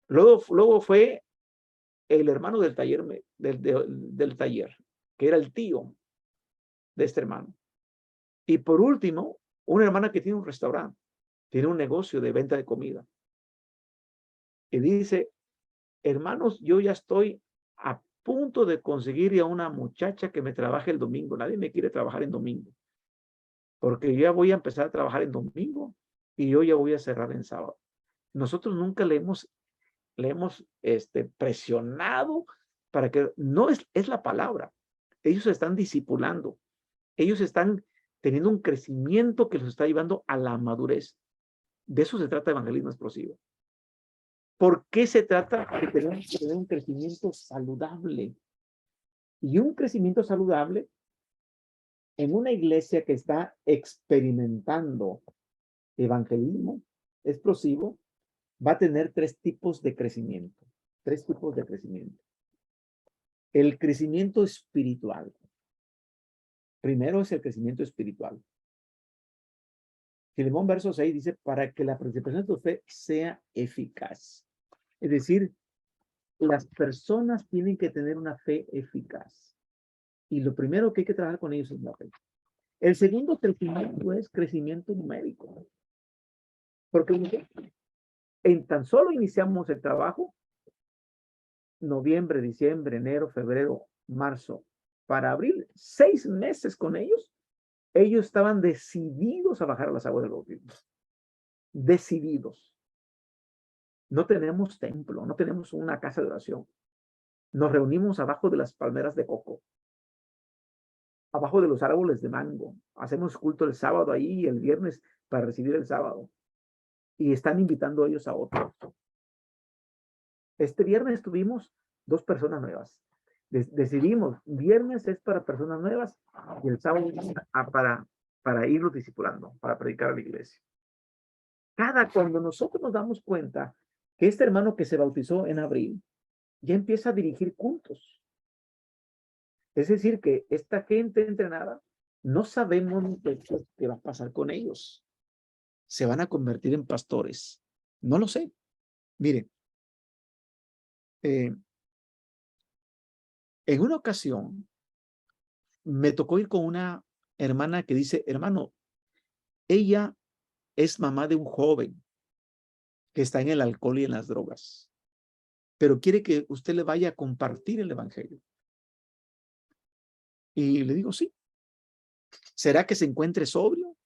Luego fue el hermano del taller, del taller, que era el tío de este hermano. Y por último, una hermana que tiene un restaurante, tiene un negocio de venta de comida. Y dice, hermanos, yo ya estoy a punto de conseguir a una muchacha que me trabaje el domingo. Nadie me quiere trabajar en domingo. Porque yo ya voy a empezar a trabajar en domingo y yo ya voy a cerrar en sábado. Nosotros nunca le hemos presionado para que, no es la palabra. Ellos se están discipulando. Ellos están teniendo un crecimiento que los está llevando a la madurez. De eso se trata evangelismo explosivo. ¿Por qué se trata de tener un crecimiento saludable? Y un crecimiento saludable en una iglesia que está experimentando evangelismo explosivo va a tener tres tipos de crecimiento. Tres tipos de crecimiento. El crecimiento espiritual. Primero es el crecimiento espiritual. Filemón verso 6 dice, para que la participación de tu fe sea eficaz. Es decir, las personas tienen que tener una fe eficaz. Y lo primero que hay que trabajar con ellos es la fe. El segundo crecimiento es crecimiento numérico. Porque en tan solo iniciamos el trabajo, noviembre, diciembre, enero, febrero, marzo, para abril, 6 meses con ellos, ellos estaban decididos a bajar a las aguas del bautismo. Decididos. No tenemos templo, no tenemos una casa de oración. Nos reunimos abajo de las palmeras de coco, abajo de los árboles de mango. Hacemos culto el sábado ahí y el viernes para recibir el sábado. Y están invitando ellos a otros. Este viernes tuvimos 2 personas nuevas. Decidimos, viernes es para personas nuevas y el sábado para irlos discipulando, para predicar a la iglesia. Cuando nosotros nos damos cuenta que este hermano que se bautizó en abril ya empieza a dirigir cultos. Es decir, que esta gente entrenada, no sabemos qué va a pasar con ellos. Se van a convertir en pastores. No lo sé. Miren, en una ocasión me tocó ir con una hermana que dice, hermano, ella es mamá de un joven que está en el alcohol y en las drogas, pero quiere que usted le vaya a compartir el evangelio. Y le digo, sí. ¿Será que se encuentre sobrio?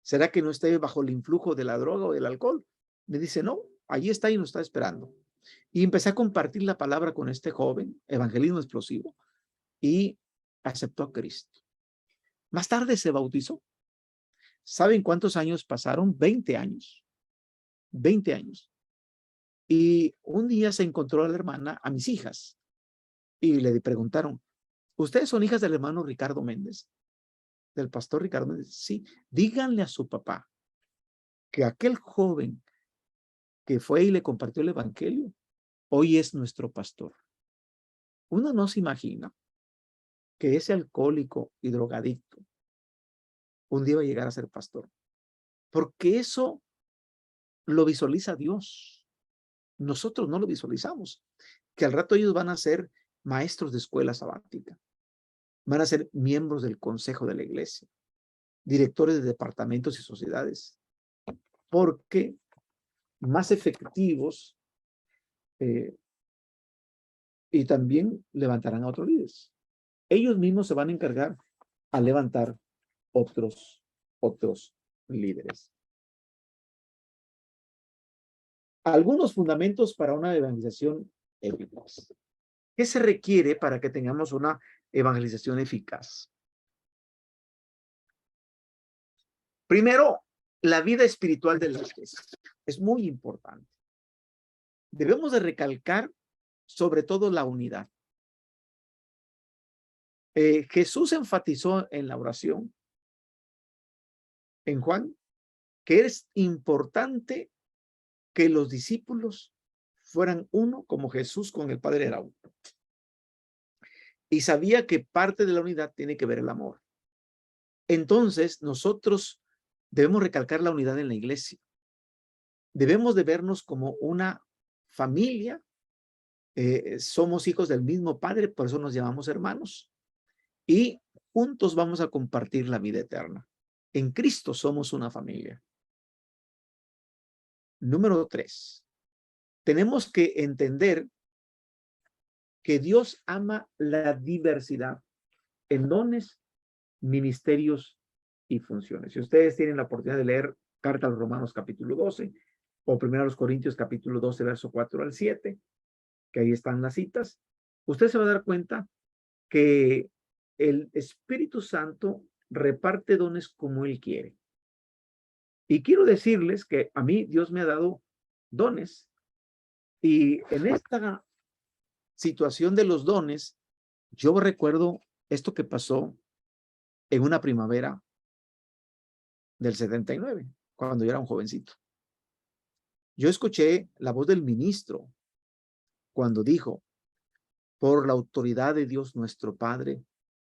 ¿Será que no esté bajo el influjo de la droga o del alcohol? Me dice, no, allí está y nos está esperando. Y empecé a compartir la palabra con este joven, evangelismo explosivo, y aceptó a Cristo. Más tarde se bautizó. ¿Saben cuántos años pasaron? 20 años. 20 años. Y un día se encontró a la hermana, a mis hijas, y le preguntaron, ¿ustedes son hijas del hermano Ricardo Méndez? Del pastor Ricardo Méndez. Sí, díganle a su papá que aquel joven que fue y le compartió el evangelio, hoy es nuestro pastor. Uno no se imagina que ese alcohólico y drogadicto un día va a llegar a ser pastor. Porque eso lo visualiza Dios. Nosotros no lo visualizamos. Que al rato ellos van a ser maestros de escuela sabática. Van a ser miembros del consejo de la iglesia. Directores de departamentos y sociedades. Porque más efectivos y también levantarán a otros líderes. Ellos mismos se van a encargar a levantar otros líderes. Algunos fundamentos para una evangelización eficaz. ¿Qué se requiere para que tengamos una evangelización eficaz? Primero, la vida espiritual de la iglesia. Es muy importante. Debemos de recalcar sobre todo la unidad. Jesús enfatizó en la oración, en Juan, que es importante que los discípulos fueran uno como Jesús con el Padre era uno. Y sabía que parte de la unidad tiene que ver el amor. Entonces, nosotros debemos recalcar la unidad en la iglesia. Debemos de vernos como una familia. Somos hijos del mismo Padre, por eso nos llamamos hermanos. Y juntos vamos a compartir la vida eterna. En Cristo somos una familia. Número 3. Tenemos que entender que Dios ama la diversidad en dones, ministerios y funciones. Si ustedes tienen la oportunidad de leer Carta a los Romanos capítulo 12 o 1 Corintios capítulo 12, verso 4 al 7, que ahí están las citas, usted se va a dar cuenta que el Espíritu Santo reparte dones como Él quiere. Y quiero decirles que a mí Dios me ha dado dones. Y en esta situación de los dones, yo recuerdo esto que pasó en una primavera del 79, cuando yo era un jovencito. Yo escuché la voz del ministro cuando dijo: por la autoridad de Dios nuestro Padre,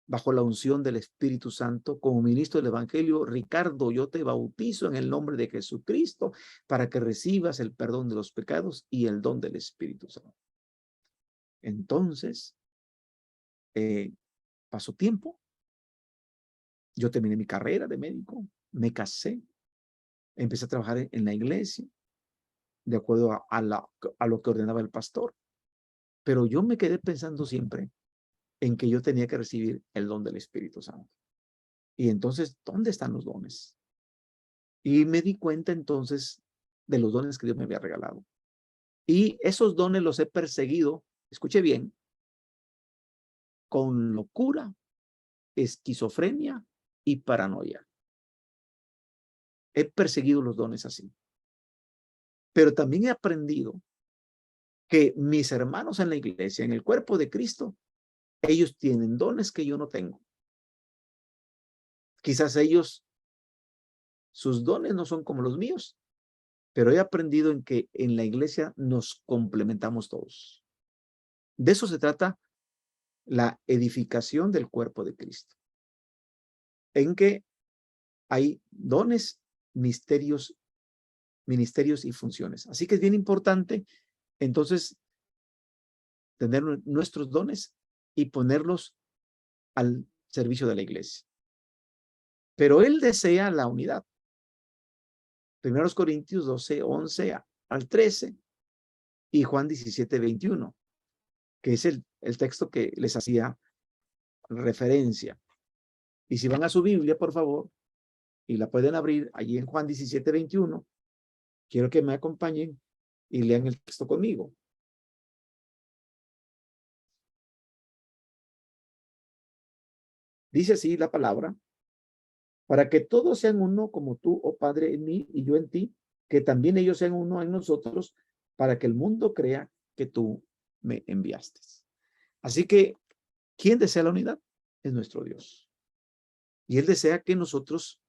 bajo la unción del Espíritu Santo, como ministro del Evangelio, Ricardo, yo te bautizo en el nombre de Jesucristo para que recibas el perdón de los pecados y el don del Espíritu Santo. Entonces, pasó tiempo. Yo terminé mi carrera de médico, me casé, empecé a trabajar en la iglesia, de acuerdo a lo que ordenaba el pastor. Pero yo me quedé pensando siempre en que yo tenía que recibir el don del Espíritu Santo. Y entonces, ¿dónde están los dones? Y me di cuenta entonces de los dones que Dios me había regalado. Y esos dones los he perseguido, escuche bien, con locura, esquizofrenia y paranoia. He perseguido los dones así. Pero también he aprendido que mis hermanos en la iglesia, en el cuerpo de Cristo, ellos tienen dones que yo no tengo. Quizás ellos, sus dones no son como los míos, pero he aprendido en que en la iglesia nos complementamos todos. De eso se trata la edificación del cuerpo de Cristo, en que hay dones, ministerios y funciones. Así que es bien importante, entonces, tener nuestros dones y ponerlos al servicio de la iglesia. Pero Él desea la unidad. 1 Corintios 12, 11 al 13 y Juan 17, 21, que es el texto que les hacía referencia. Y si van a su Biblia, por favor, y la pueden abrir allí en Juan 17, 21, quiero que me acompañen y lean el texto conmigo. Dice así la palabra: para que todos sean uno como tú, oh Padre, en mí y yo en ti, que también ellos sean uno en nosotros, para que el mundo crea que tú me enviaste. Así que, ¿quién desea la unidad? Es nuestro Dios. Y Él desea que nosotros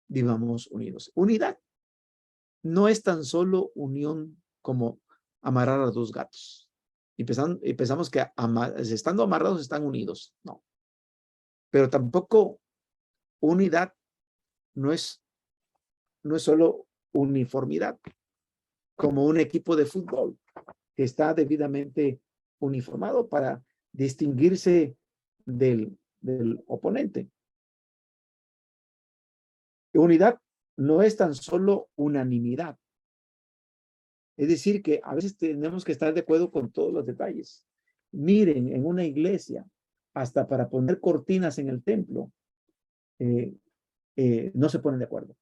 vivamos unidos. Unidad no es tan solo unión como amarrar a dos gatos. Y pensamos que estando amarrados están unidos. No. Pero tampoco unidad no es solo uniformidad, como un equipo de fútbol que está debidamente uniformado para distinguirse del oponente. Unidad no es tan solo unanimidad. Es decir, que a veces tenemos que estar de acuerdo con todos los detalles. Miren, en una iglesia, hasta para poner cortinas en el templo, no se ponen de acuerdo.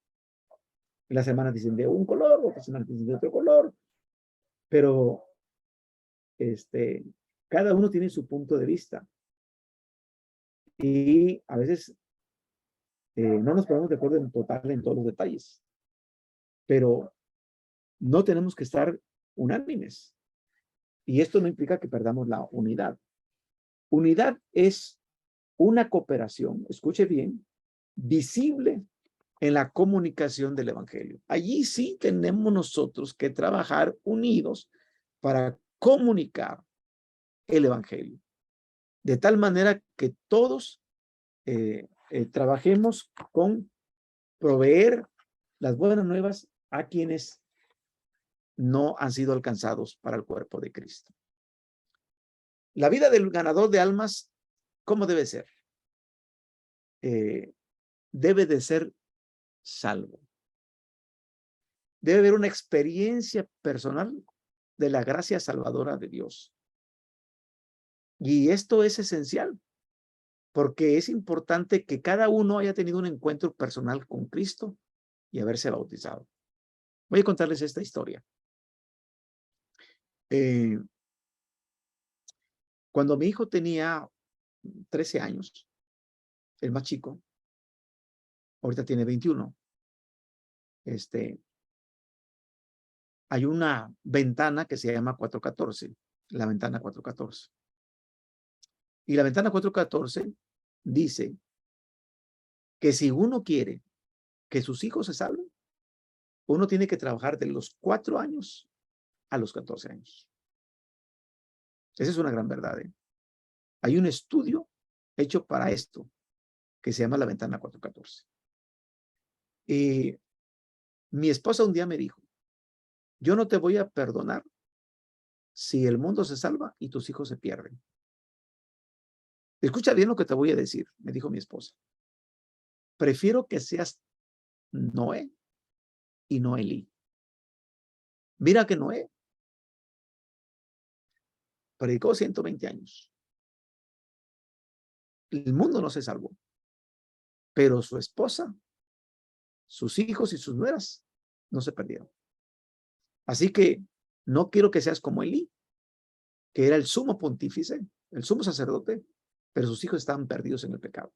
Las semanas dicen de un color, otras semanas dicen de otro color. pero cada uno tiene su punto de vista y a veces no nos ponemos de acuerdo en total en todos los detalles, pero no tenemos que estar unánimes. Y esto no implica que perdamos la unidad. Unidad es una cooperación, escuche bien, visible en la comunicación del evangelio. Allí sí tenemos nosotros que trabajar unidos para comunicar el evangelio, de tal manera que todos trabajemos con proveer las buenas nuevas a quienes no han sido alcanzados para el cuerpo de Cristo. La vida del ganador de almas, ¿cómo debe ser? Debe de ser salvo. Debe haber una experiencia personal de la gracia salvadora de Dios. Y esto es esencial, porque es importante que cada uno haya tenido un encuentro personal con Cristo y haberse bautizado. Voy a contarles esta historia. Cuando mi hijo tenía 13 años, el más chico, ahorita tiene 21, hay una ventana que se llama 414, la ventana 414. Y la ventana 414 dice que si uno quiere que sus hijos se salven, uno tiene que trabajar de los 4 años a los 14 años. Esa es una gran verdad. Hay un estudio hecho para esto que se llama la ventana 414. Y mi esposa un día me dijo, yo no te voy a perdonar si el mundo se salva y tus hijos se pierden. Escucha bien lo que te voy a decir, me dijo mi esposa. Prefiero que seas Noé y no Elí. Mira que Noé predicó 120 años. El mundo no se salvó, pero su esposa, sus hijos y sus nueras no se perdieron. Así que no quiero que seas como Elí, que era el sumo pontífice, el sumo sacerdote, pero sus hijos estaban perdidos en el pecado.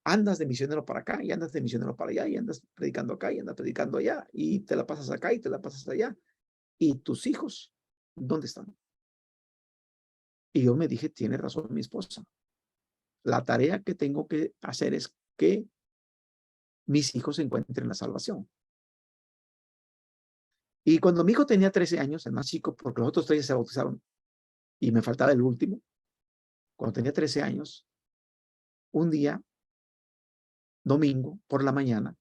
Andas de misionero para acá y andas de misionero para allá y andas predicando acá y andas predicando allá y te la pasas acá y te la pasas allá. ¿Y tus hijos dónde están? Y yo me dije, tiene razón mi esposa. La tarea que tengo que hacer es que mis hijos encuentren la salvación. Y cuando mi hijo tenía 13 años, el más chico, porque los otros 3 se bautizaron y me faltaba el último, cuando tenía 13 años, un día, domingo, por la mañana,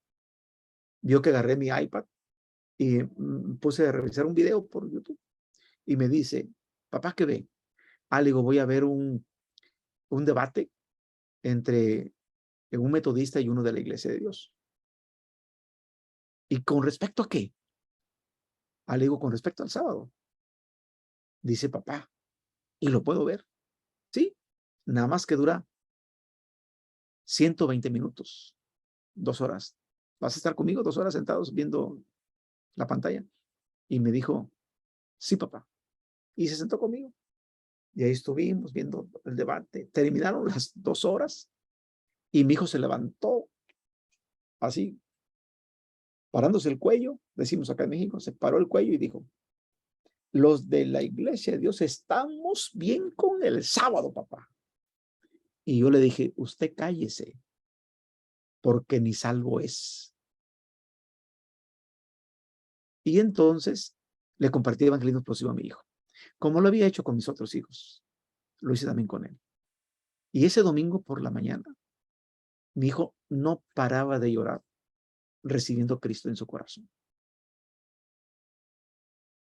vio que agarré mi iPad y puse a revisar un video por YouTube y me dice, papá, ¿qué ve? Le digo, voy a ver un debate entre un metodista y uno de la Iglesia de Dios. ¿Y con respecto a qué? Le digo, con respecto al sábado. Dice, papá, ¿y lo puedo ver? Sí, nada más que dura 120 minutos, 2 horas. ¿Vas a estar conmigo 2 horas sentados viendo la pantalla? Y me dijo, sí, papá. Y se sentó conmigo. Y ahí estuvimos viendo el debate. Terminaron las 2 horas y mi hijo se levantó así, parándose el cuello, decimos acá en México, se paró el cuello y dijo, los de la Iglesia de Dios estamos bien con el sábado, papá. Y yo le dije, usted cállese, porque ni salvo es. Y entonces le compartí el evangelismo explosivo a mi hijo. Como lo había hecho con mis otros hijos, lo hice también con él. Y ese domingo por la mañana, mi hijo no paraba de llorar, recibiendo a Cristo en su corazón.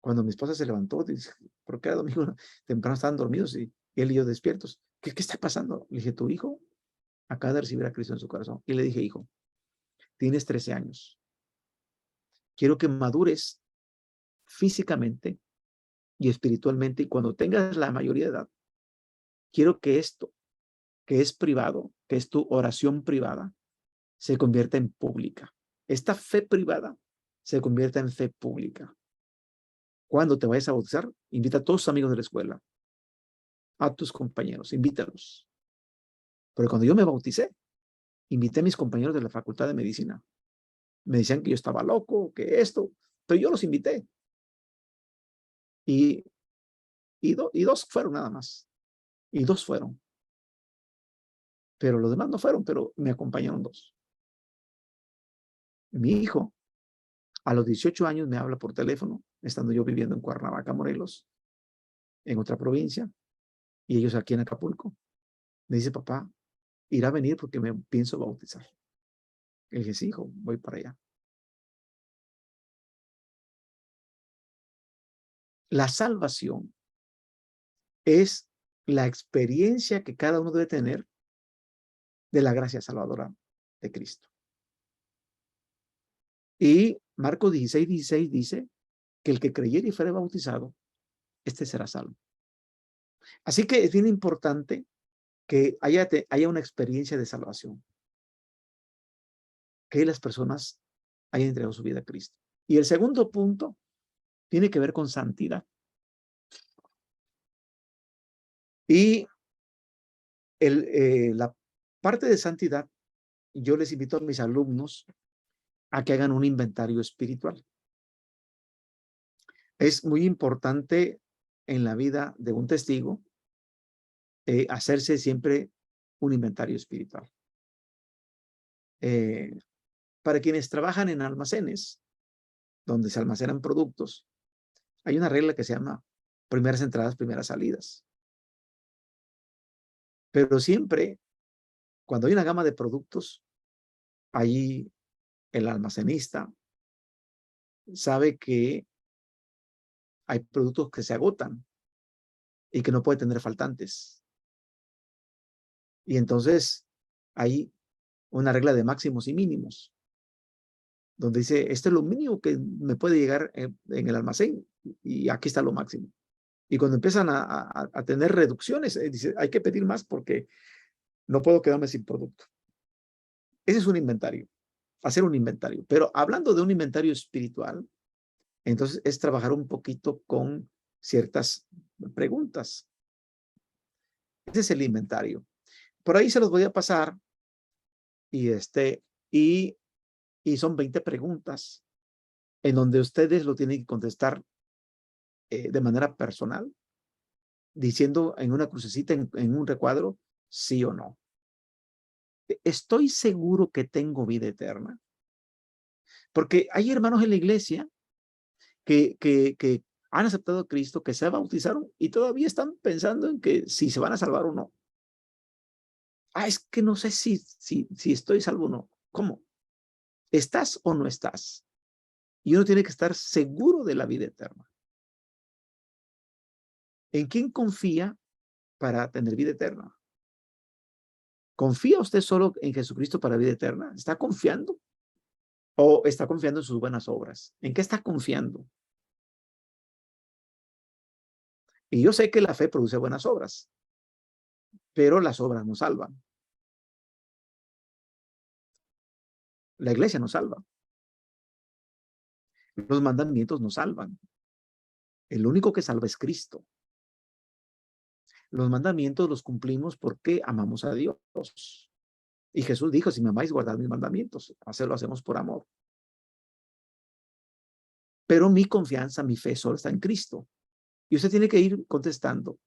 Cuando mi esposa se levantó, dice, ¿por qué era domingo? Temprano estaban dormidos y él y yo despiertos. ¿Qué está pasando? Le dije, tu hijo acaba de recibir a Cristo en su corazón. Y le dije, hijo, tienes 13 años. Quiero que madures físicamente y espiritualmente. Y cuando tengas la mayoría de edad, quiero que esto, que es privado, que es tu oración privada, se convierta en pública. Esta fe privada se convierta en fe pública. Cuando te vayas a bautizar, invita a todos tus amigos de la escuela, a tus compañeros, invítalos. Pero cuando yo me bauticé, invité a mis compañeros de la Facultad de Medicina. Me decían que yo estaba loco, que esto, pero yo los invité. Y dos fueron nada más. Y dos fueron. Pero los demás no fueron, pero me acompañaron dos. Mi hijo, a los 18 años, me habla por teléfono, estando yo viviendo en Cuernavaca, Morelos, en otra provincia, y ellos aquí en Acapulco. Me dice, papá, irá a venir porque me pienso bautizar. Le dije, sí, hijo, voy para allá. La salvación es la experiencia que cada uno debe tener de la gracia salvadora de Cristo. Y Marcos 16:16 dice que el que creyere y fuere bautizado, este será salvo. Así que es bien importante que haya una experiencia de salvación, que las personas hayan entregado su vida a Cristo. Y el segundo punto tiene que ver con santidad. Y la parte de santidad, yo les invito a mis alumnos a que hagan un inventario espiritual. Es muy importante en la vida de un testigo hacerse siempre un inventario espiritual. Para quienes trabajan en almacenes, donde se almacenan productos, hay una regla que se llama primeras entradas, primeras salidas. Pero siempre, cuando hay una gama de productos, allí el almacenista sabe que hay productos que se agotan y que no puede tener faltantes. Y entonces hay una regla de máximos y mínimos, donde dice, este es lo mínimo que me puede llegar en el almacén y aquí está lo máximo. Y cuando empiezan a tener reducciones, dice, hay que pedir más porque no puedo quedarme sin producto. Ese es un inventario, hacer un inventario. Pero hablando de un inventario espiritual, entonces es trabajar un poquito con ciertas preguntas. Ese es el inventario. Por ahí se los voy a pasar y son 20 preguntas en donde ustedes lo tienen que contestar de manera personal, diciendo en una crucecita, en un recuadro, sí o no. ¿Estoy seguro que tengo vida eterna? Porque hay hermanos en la iglesia que han aceptado a Cristo, que se bautizaron y todavía están pensando en que si se van a salvar o no. Es que no sé si estoy salvo o no. ¿Cómo? ¿Estás o no estás? Y uno tiene que estar seguro de la vida eterna. ¿En quién confía para tener vida eterna? ¿Confía usted solo en Jesucristo para vida eterna? ¿Está confiando? ¿O está confiando en sus buenas obras? ¿En qué está confiando? Y yo sé que la fe produce buenas obras, pero las obras no salvan. La iglesia no salva. Los mandamientos no salvan. El único que salva es Cristo. Los mandamientos los cumplimos porque amamos a Dios. Y Jesús dijo, si me amáis, guardad mis mandamientos. Lo hacemos por amor. Pero mi confianza, mi fe solo está en Cristo. Y usted tiene que ir contestando.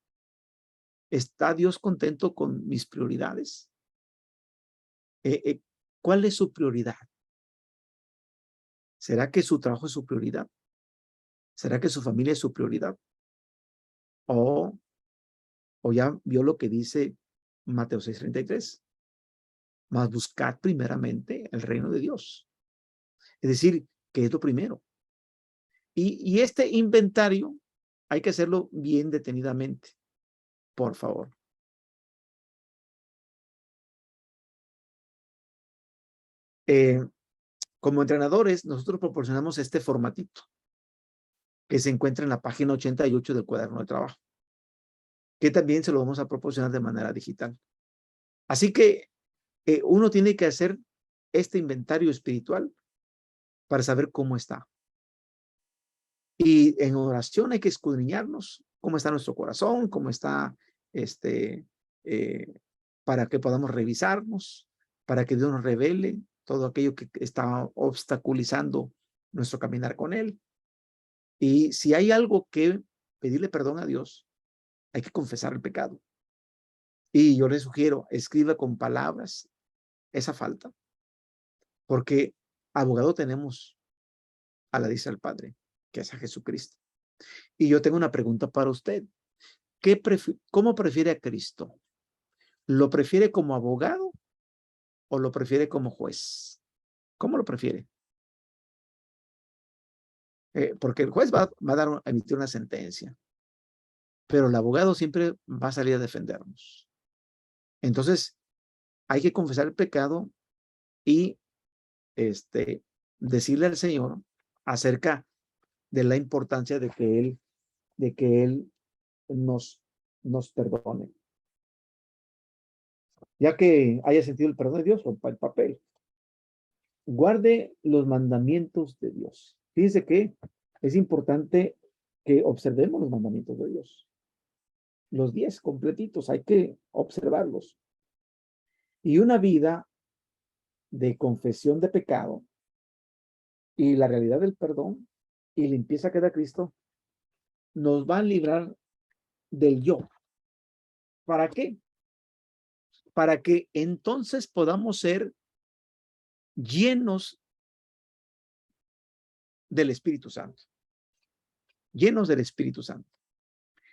¿Está Dios contento con mis prioridades? ¿Cuál es su prioridad? ¿Será que su trabajo es su prioridad? ¿Será que su familia es su prioridad? ¿O ya vio lo que dice Mateo 6:33? Mas buscad primeramente el reino de Dios. Es decir, ¿qué es lo primero? Y este inventario hay que hacerlo bien detenidamente, por favor. Como entrenadores, nosotros proporcionamos este formatito que se encuentra en la página 88 del cuaderno de trabajo, que también se lo vamos a proporcionar de manera digital. Así que uno tiene que hacer este inventario espiritual para saber cómo está. Y en oración hay que escudriñarnos cómo está nuestro corazón, cómo está para que podamos revisarnos, para que Dios nos revele todo aquello que está obstaculizando nuestro caminar con Él. Y si hay algo que pedirle perdón a Dios, hay que confesar el pecado. Y yo les sugiero, escriba con palabras esa falta, porque abogado tenemos a la diestra del Padre, que es a Jesucristo. Y yo tengo una pregunta para usted. ¿Cómo prefiere a Cristo? ¿Lo prefiere como abogado o lo prefiere como juez? ¿Cómo lo prefiere? Porque el juez va a emitir una sentencia, pero el abogado siempre va a salir a defendernos. Entonces, hay que confesar el pecado y decirle al Señor acerca de la importancia de que Él nos perdone. Ya que haya sentido el perdón de Dios, rompa el papel. Guarde los mandamientos de Dios. Fíjense que es importante que observemos los mandamientos de Dios. Los 10 completitos, hay que observarlos. Y una vida de confesión de pecado y la realidad del perdón y limpieza que da Cristo nos va a librar del yo. ¿Para qué? Para que entonces podamos ser llenos del Espíritu Santo. Llenos del Espíritu Santo.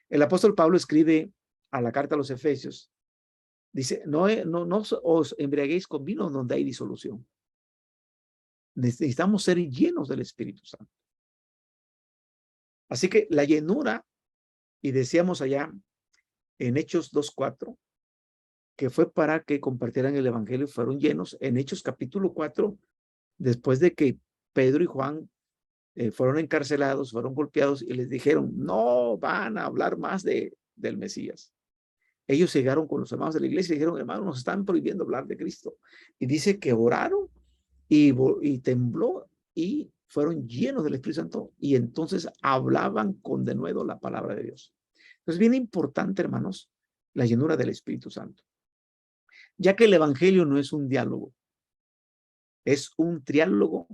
El apóstol Pablo escribe a la carta a los Efesios, dice, no os embriaguéis con vino donde hay disolución. Necesitamos ser llenos del Espíritu Santo. Así que la llenura, y decíamos allá en Hechos 2:4, que fue para que compartieran el evangelio, fueron llenos. En Hechos capítulo 4, después de que Pedro y Juan fueron encarcelados, fueron golpeados y les dijeron, no van a hablar más del Mesías. Ellos llegaron con los hermanos de la iglesia y dijeron, hermanos, nos están prohibiendo hablar de Cristo. Y dice que oraron y tembló y fueron llenos del Espíritu Santo y entonces hablaban con denuedo la palabra de Dios. Entonces, bien importante, hermanos, la llenura del Espíritu Santo. Ya que el evangelio no es un diálogo, es un triálogo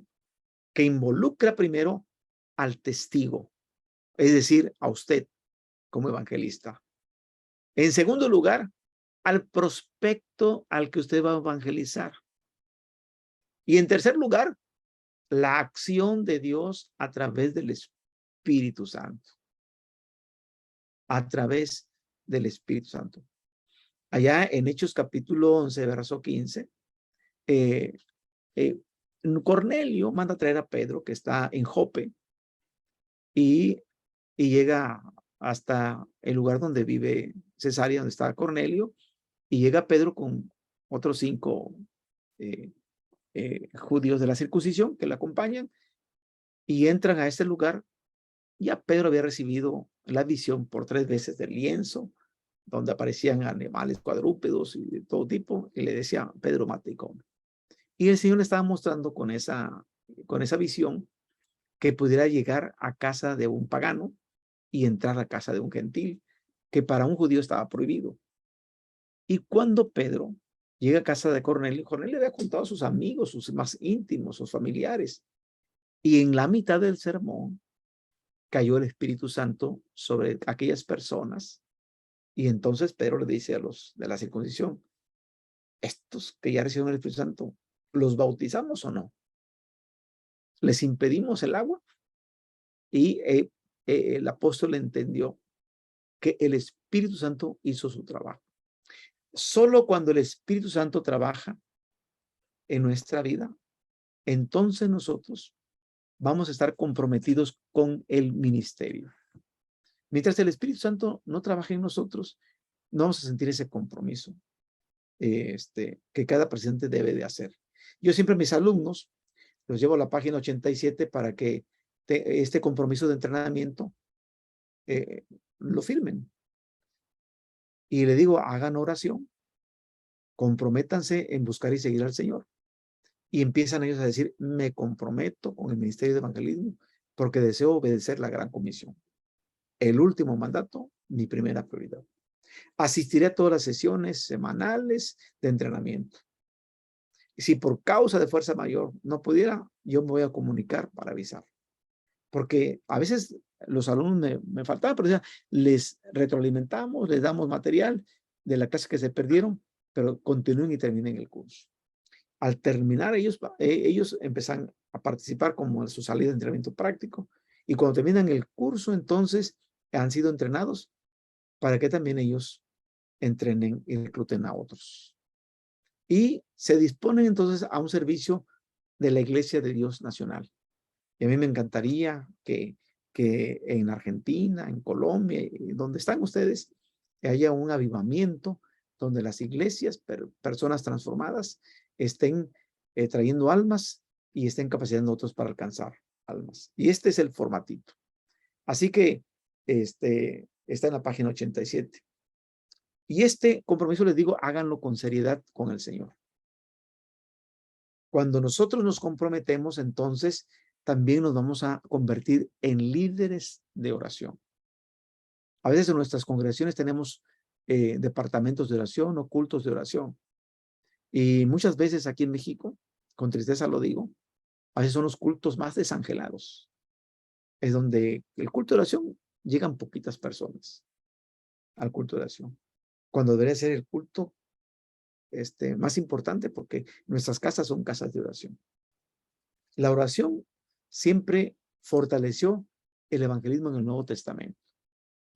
que involucra primero al testigo, es decir, a usted como evangelista. En segundo lugar, al prospecto al que usted va a evangelizar. Y en tercer lugar, la acción de Dios a través del Espíritu Santo. A través del Espíritu Santo. Allá en Hechos capítulo 11, verso 15, Cornelio manda a traer a Pedro, que está en Jope, y llega hasta el lugar donde vive Cesarea, donde está Cornelio, y llega Pedro con otros 5 judíos de la circuncisión que le acompañan, y entran a este lugar. Ya Pedro había recibido la visión por 3 veces del lienzo, donde aparecían animales cuadrúpedos y de todo tipo, y le decía, Pedro, mate y come. Y el Señor le estaba mostrando con esa visión que pudiera llegar a casa de un pagano y entrar a casa de un gentil, que para un judío estaba prohibido. Y cuando Pedro llega a casa de Cornelio, Cornelio había contado a sus amigos, sus más íntimos, sus familiares. Y en la mitad del sermón cayó el Espíritu Santo sobre aquellas personas. Y entonces Pedro le dice a los de la circuncisión, estos que ya recibieron el Espíritu Santo, ¿los bautizamos o no? ¿Les impedimos el agua? Y el apóstol entendió que el Espíritu Santo hizo su trabajo. Solo cuando el Espíritu Santo trabaja en nuestra vida, entonces nosotros vamos a estar comprometidos con el ministerio. Mientras el Espíritu Santo no trabaje en nosotros, no vamos a sentir ese compromiso que cada presidente debe de hacer. Yo siempre a mis alumnos los llevo a la página 87 para que este compromiso de entrenamiento lo firmen. Y le digo, hagan oración, comprométanse en buscar y seguir al Señor. y empiezan ellos a decir, me comprometo con el ministerio de evangelismo porque deseo obedecer la gran comisión. El último mandato, mi primera prioridad. Asistiré a todas las sesiones semanales de entrenamiento. Y si por causa de fuerza mayor no pudiera, yo me voy a comunicar para avisar. Porque a veces los alumnos me faltaban, pero ya les retroalimentamos, les damos material de la clase que se perdieron, pero continúen y terminen el curso. Al terminar, ellos empiezan a participar como en su salida de entrenamiento práctico, y cuando terminan el curso, entonces han sido entrenados para que también ellos entrenen y recluten a otros. Y se disponen entonces a un servicio de la Iglesia de Dios Nacional. Y a mí me encantaría que en Argentina, en Colombia, donde están ustedes, haya un avivamiento donde las iglesias, personas transformadas, estén trayendo almas y estén capacitando a otros para alcanzar almas. Y este es el formatito. Así que está en la página 87. Y este compromiso, les digo, háganlo con seriedad con el Señor. Cuando nosotros nos comprometemos, entonces también nos vamos a convertir en líderes de oración. A veces en nuestras congregaciones tenemos departamentos de oración o cultos de oración. Y muchas veces aquí en México, con tristeza lo digo, a veces son los cultos más desangelados. Es donde el culto de oración llegan poquitas personas al culto de oración, cuando debería ser el culto más importante, porque nuestras casas son casas de oración. La oración siempre fortaleció el evangelismo en el Nuevo Testamento.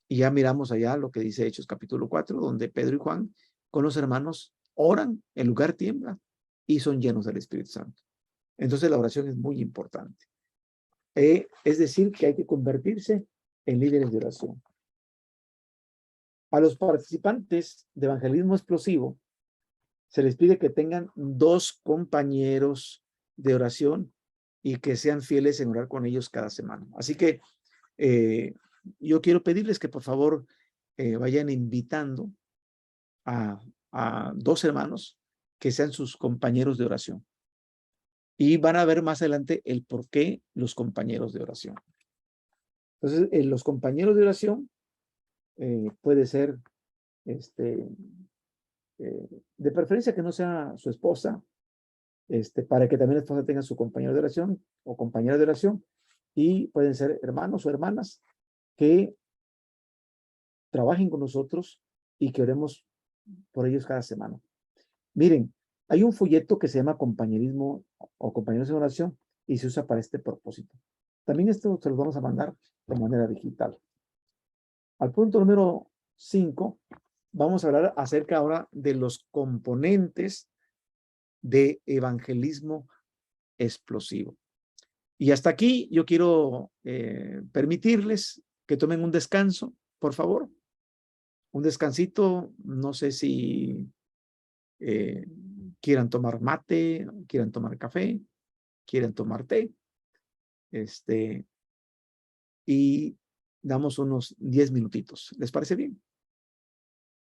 Y ya miramos allá lo que dice Hechos capítulo 4, donde Pedro y Juan con los hermanos oran, el lugar tiembla y son llenos del Espíritu Santo. Entonces la oración es muy importante. Es decir, que hay que convertirse en líderes de oración. A los participantes de evangelismo explosivo se les pide que tengan 2 compañeros de oración y que sean fieles en orar con ellos cada semana. Así que yo quiero pedirles que por favor vayan invitando a 2 hermanos que sean sus compañeros de oración. Y van a ver más adelante el por qué los compañeros de oración. Entonces, los compañeros de oración puede ser de preferencia que no sea su esposa, para que también la esposa tenga su compañero de oración o compañera de oración, y pueden ser hermanos o hermanas que trabajen con nosotros y que oremos por ellos cada semana. Miren, hay un folleto que se llama compañerismo o compañeros de oración y se usa para este propósito. También esto se los vamos a mandar de manera digital. Al punto número 5, vamos a hablar acerca ahora de los componentes de evangelismo explosivo. Y hasta aquí yo quiero permitirles que tomen un descanso, por favor. Un descansito, no sé si quieran tomar mate, quieran tomar café, quieran tomar té. Y damos unos 10 minutitos. ¿Les parece bien?